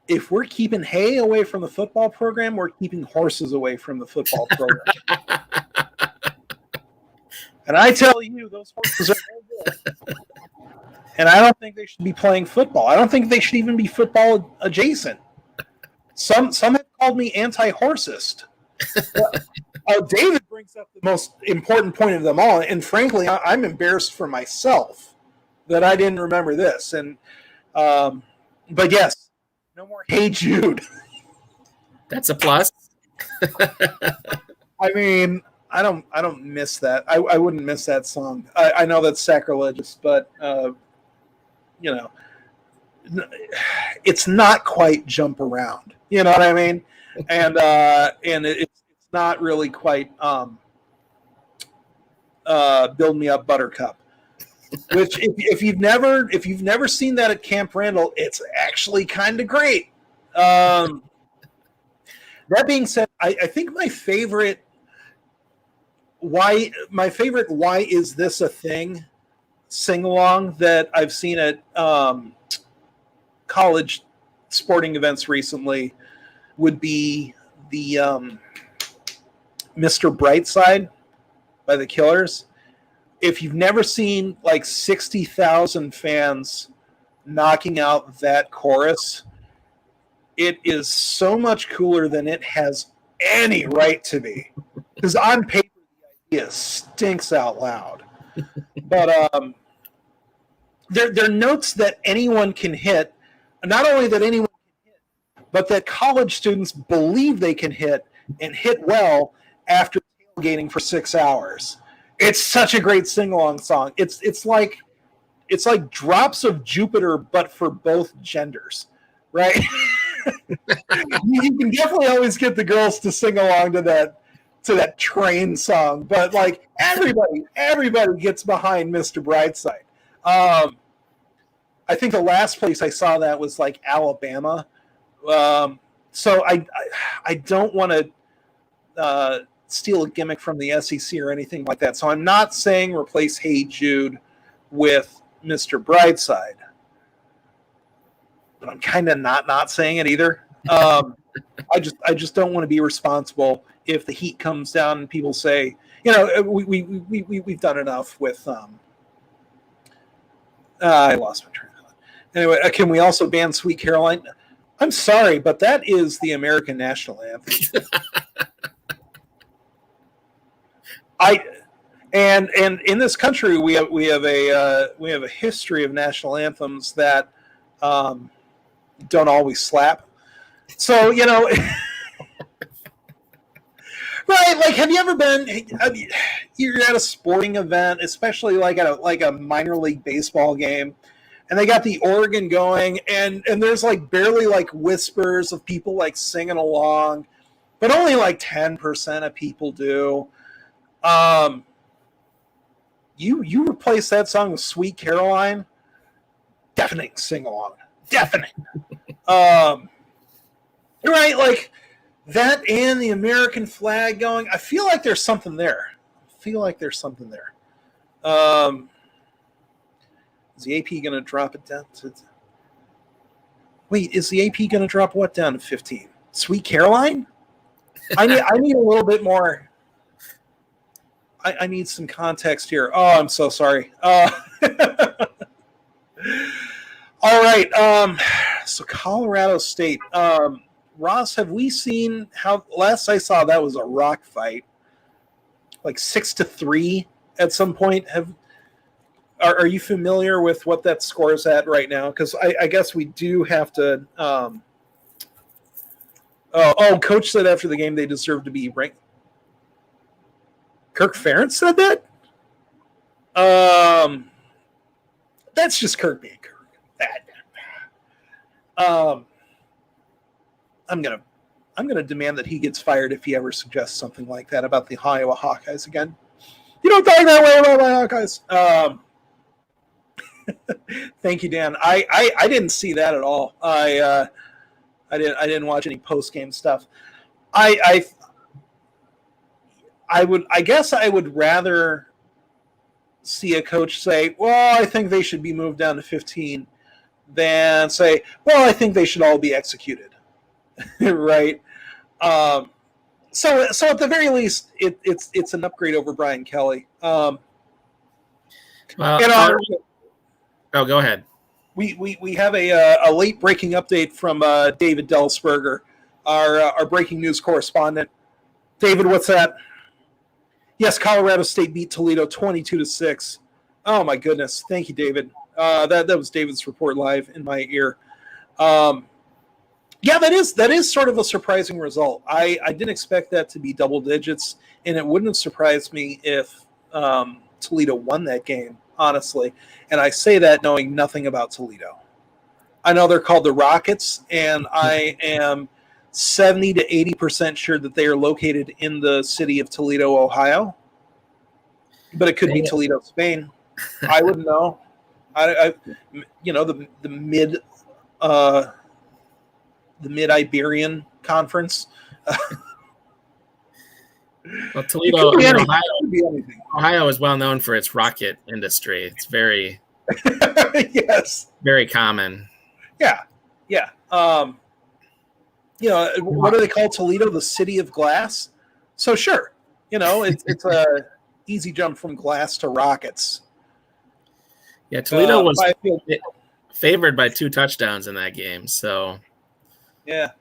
if we're keeping hay away from the football program, we're keeping horses away from the football program. And I tell you, those horses are no good. And I don't think they should be playing football. I don't think they should even be football adjacent. Some have called me anti-horsist. David brings up the most important point of them all, and frankly, I'm embarrassed for myself that I didn't remember this. And but yes, no more "Hey Jude." That's a plus. I mean, I don't miss that. I wouldn't miss that song. I know that's sacrilegious, but you know, it's not quite "Jump Around." You know what I mean? And it's not really quite "Build Me Up, Buttercup." Which, if you've never seen that at Camp Randall, it's actually kind of great. That being said, I think my favorite "Why Is This a Thing" sing along that I've seen at college sporting events recently would be the "Mr. Brightside" by the Killers. If you've never seen like 60,000 fans knocking out that chorus, it is so much cooler than it has any right to be. Because on paper, the idea stinks out loud. But they're notes that anyone can hit. Not only that anyone can hit, but that college students believe they can hit and hit well after tailgating for 6 hours. It's such a great sing-along song. It's like Drops of Jupiter, but for both genders, right? You can definitely always get the girls to sing along to that train song, but like everybody gets behind Mr. Brightside. I think the last place I saw that was like Alabama. So I don't want to steal a gimmick from the SEC or anything like that. So I'm not saying replace "Hey Jude" with "Mr. Brightside," but I'm kind of not saying it either. I just don't want to be responsible if the heat comes down and people say, we've done enough with. I lost my train of thought. Anyway, can we also ban "Sweet Caroline"? I'm sorry, but that is the American national anthem. And in this country we have a history of national anthems that don't always slap. So right? Like, have you ever been? You're at a sporting event, especially like at a minor league baseball game, and they got the organ going, and there's like barely like whispers of people like singing along, but only like 10% of people do. You replace that song with "Sweet Caroline," deafening sing along, deafening. Right, like that and the American flag going. I feel like there's something there. Is the AP going to drop it down to? Wait, is the AP going to drop what down to 15? "Sweet Caroline"? I need a little bit more. I need some context here. Oh, I'm so sorry. All right. So Colorado State. Ross, have we seen how? Last I saw, that was a rock fight, like 6-3 at some point. Are you familiar with what that score is at right now? Because I guess we do have to. Coach said after the game they deserve to be ranked. Kirk Ferentz said that? That's just Kirk being Kirk. I'm gonna demand that he gets fired if he ever suggests something like that about the Iowa Hawkeyes again. You don't talk that way about my Hawkeyes. Thank you, Dan. I didn't see that at all. I didn't watch any post-game stuff. I guess I would rather see a coach say, "Well, I think they should be moved down to 15," than say, "Well, I think they should all be executed." Right? So at the very least, it's an upgrade over Brian Kelly. Well, Oh, go ahead. We have a late breaking update from David Delsberger, our breaking news correspondent. David, what's that? Yes, Colorado State beat Toledo 22-6. Oh my goodness! Thank you, David. That was David's report live in my ear. Yeah, that is sort of a surprising result. I didn't expect that to be double digits, and it wouldn't have surprised me if Toledo won that game, honestly. And I say that knowing nothing about Toledo. I know they're called the Rockets, and I am 70 to 80% sure that they are located in the city of Toledo, Ohio. But it could be Toledo, Spain. I wouldn't know. I the Mid-Iberian Conference. Well, Toledo, Ohio is well known for its rocket industry. It's very, yes, very common. Yeah. What do they call Toledo? The city of glass. So sure, it's a easy jump from glass to rockets. Yeah, Toledo was favored by 2 touchdowns in that game. So yeah,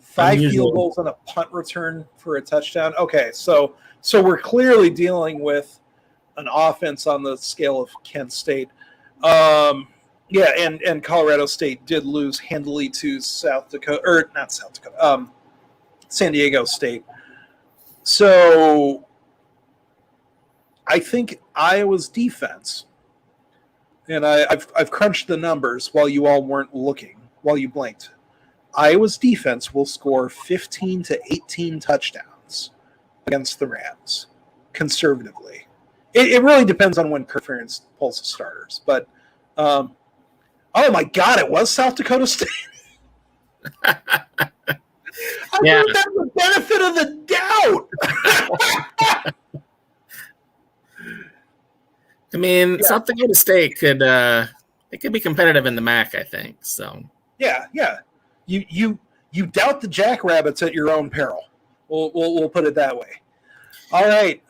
5 field goals and a punt return for a touchdown. Okay, so we're clearly dealing with an offense on the scale of Kent State. Yeah, and Colorado State did lose handily to San Diego State. So I think Iowa's defense, and I've crunched the numbers while you all weren't looking, while you blinked. Iowa's defense will score 15 to 18 touchdowns against the Rams, conservatively. It really depends on when Kirk Ferentz pulls the starters. But, oh my God, it was South Dakota State. I Yeah. gave them the benefit of the doubt. I mean, South Dakota State could be competitive in the MAC, I think. So Yeah. You doubt the Jackrabbits at your own peril. We'll put it that way. All right.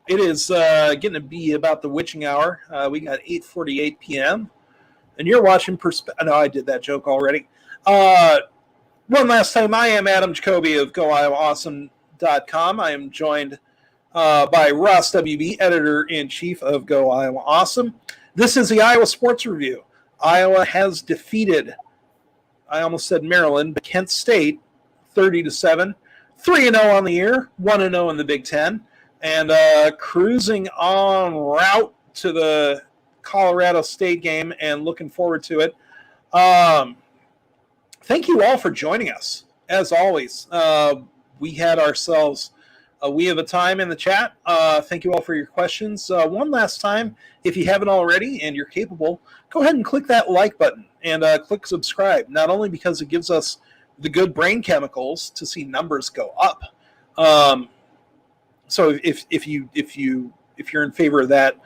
It is getting to be about the witching hour. We got 8:48 p.m. And you're watching No, I did that joke already. One last time, I am Adam Jacobi of GoIowaAwesome.com. I am joined by Ross WB, Editor-in-Chief of Go Iowa Awesome. This is the Iowa Sports Review. Iowa has defeated, I almost said Maryland, but Kent State 30-7, 3-0 on the year, 1-0 in the Big Ten, and cruising en route to the Colorado State game and looking forward to it. Thank you all for joining us. As always, we had ourselves we have a time in the chat. Thank you all for your questions. One last time, if you haven't already and you're capable, go ahead and click that like button and click subscribe, not only because it gives us the good brain chemicals to see numbers go up. So if you're in favor of that,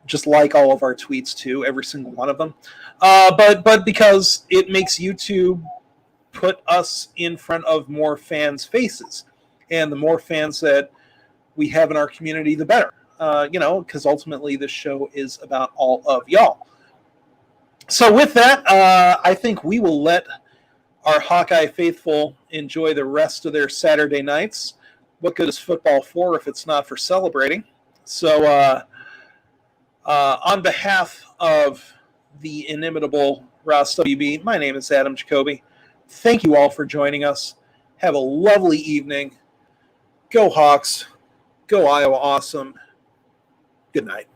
just like all of our tweets too, every single one of them. But because it makes YouTube put us in front of more fans' faces, and the more fans that we have in our community, the better. Because ultimately this show is about all of y'all. So with that, I think we will let our Hawkeye faithful enjoy the rest of their Saturday nights. What good is football for if it's not for celebrating? So on behalf of the inimitable Ross WB, my name is Adam Jacobi. Thank you all for joining us. Have a lovely evening. Go Hawks. Go Iowa Awesome. Good night.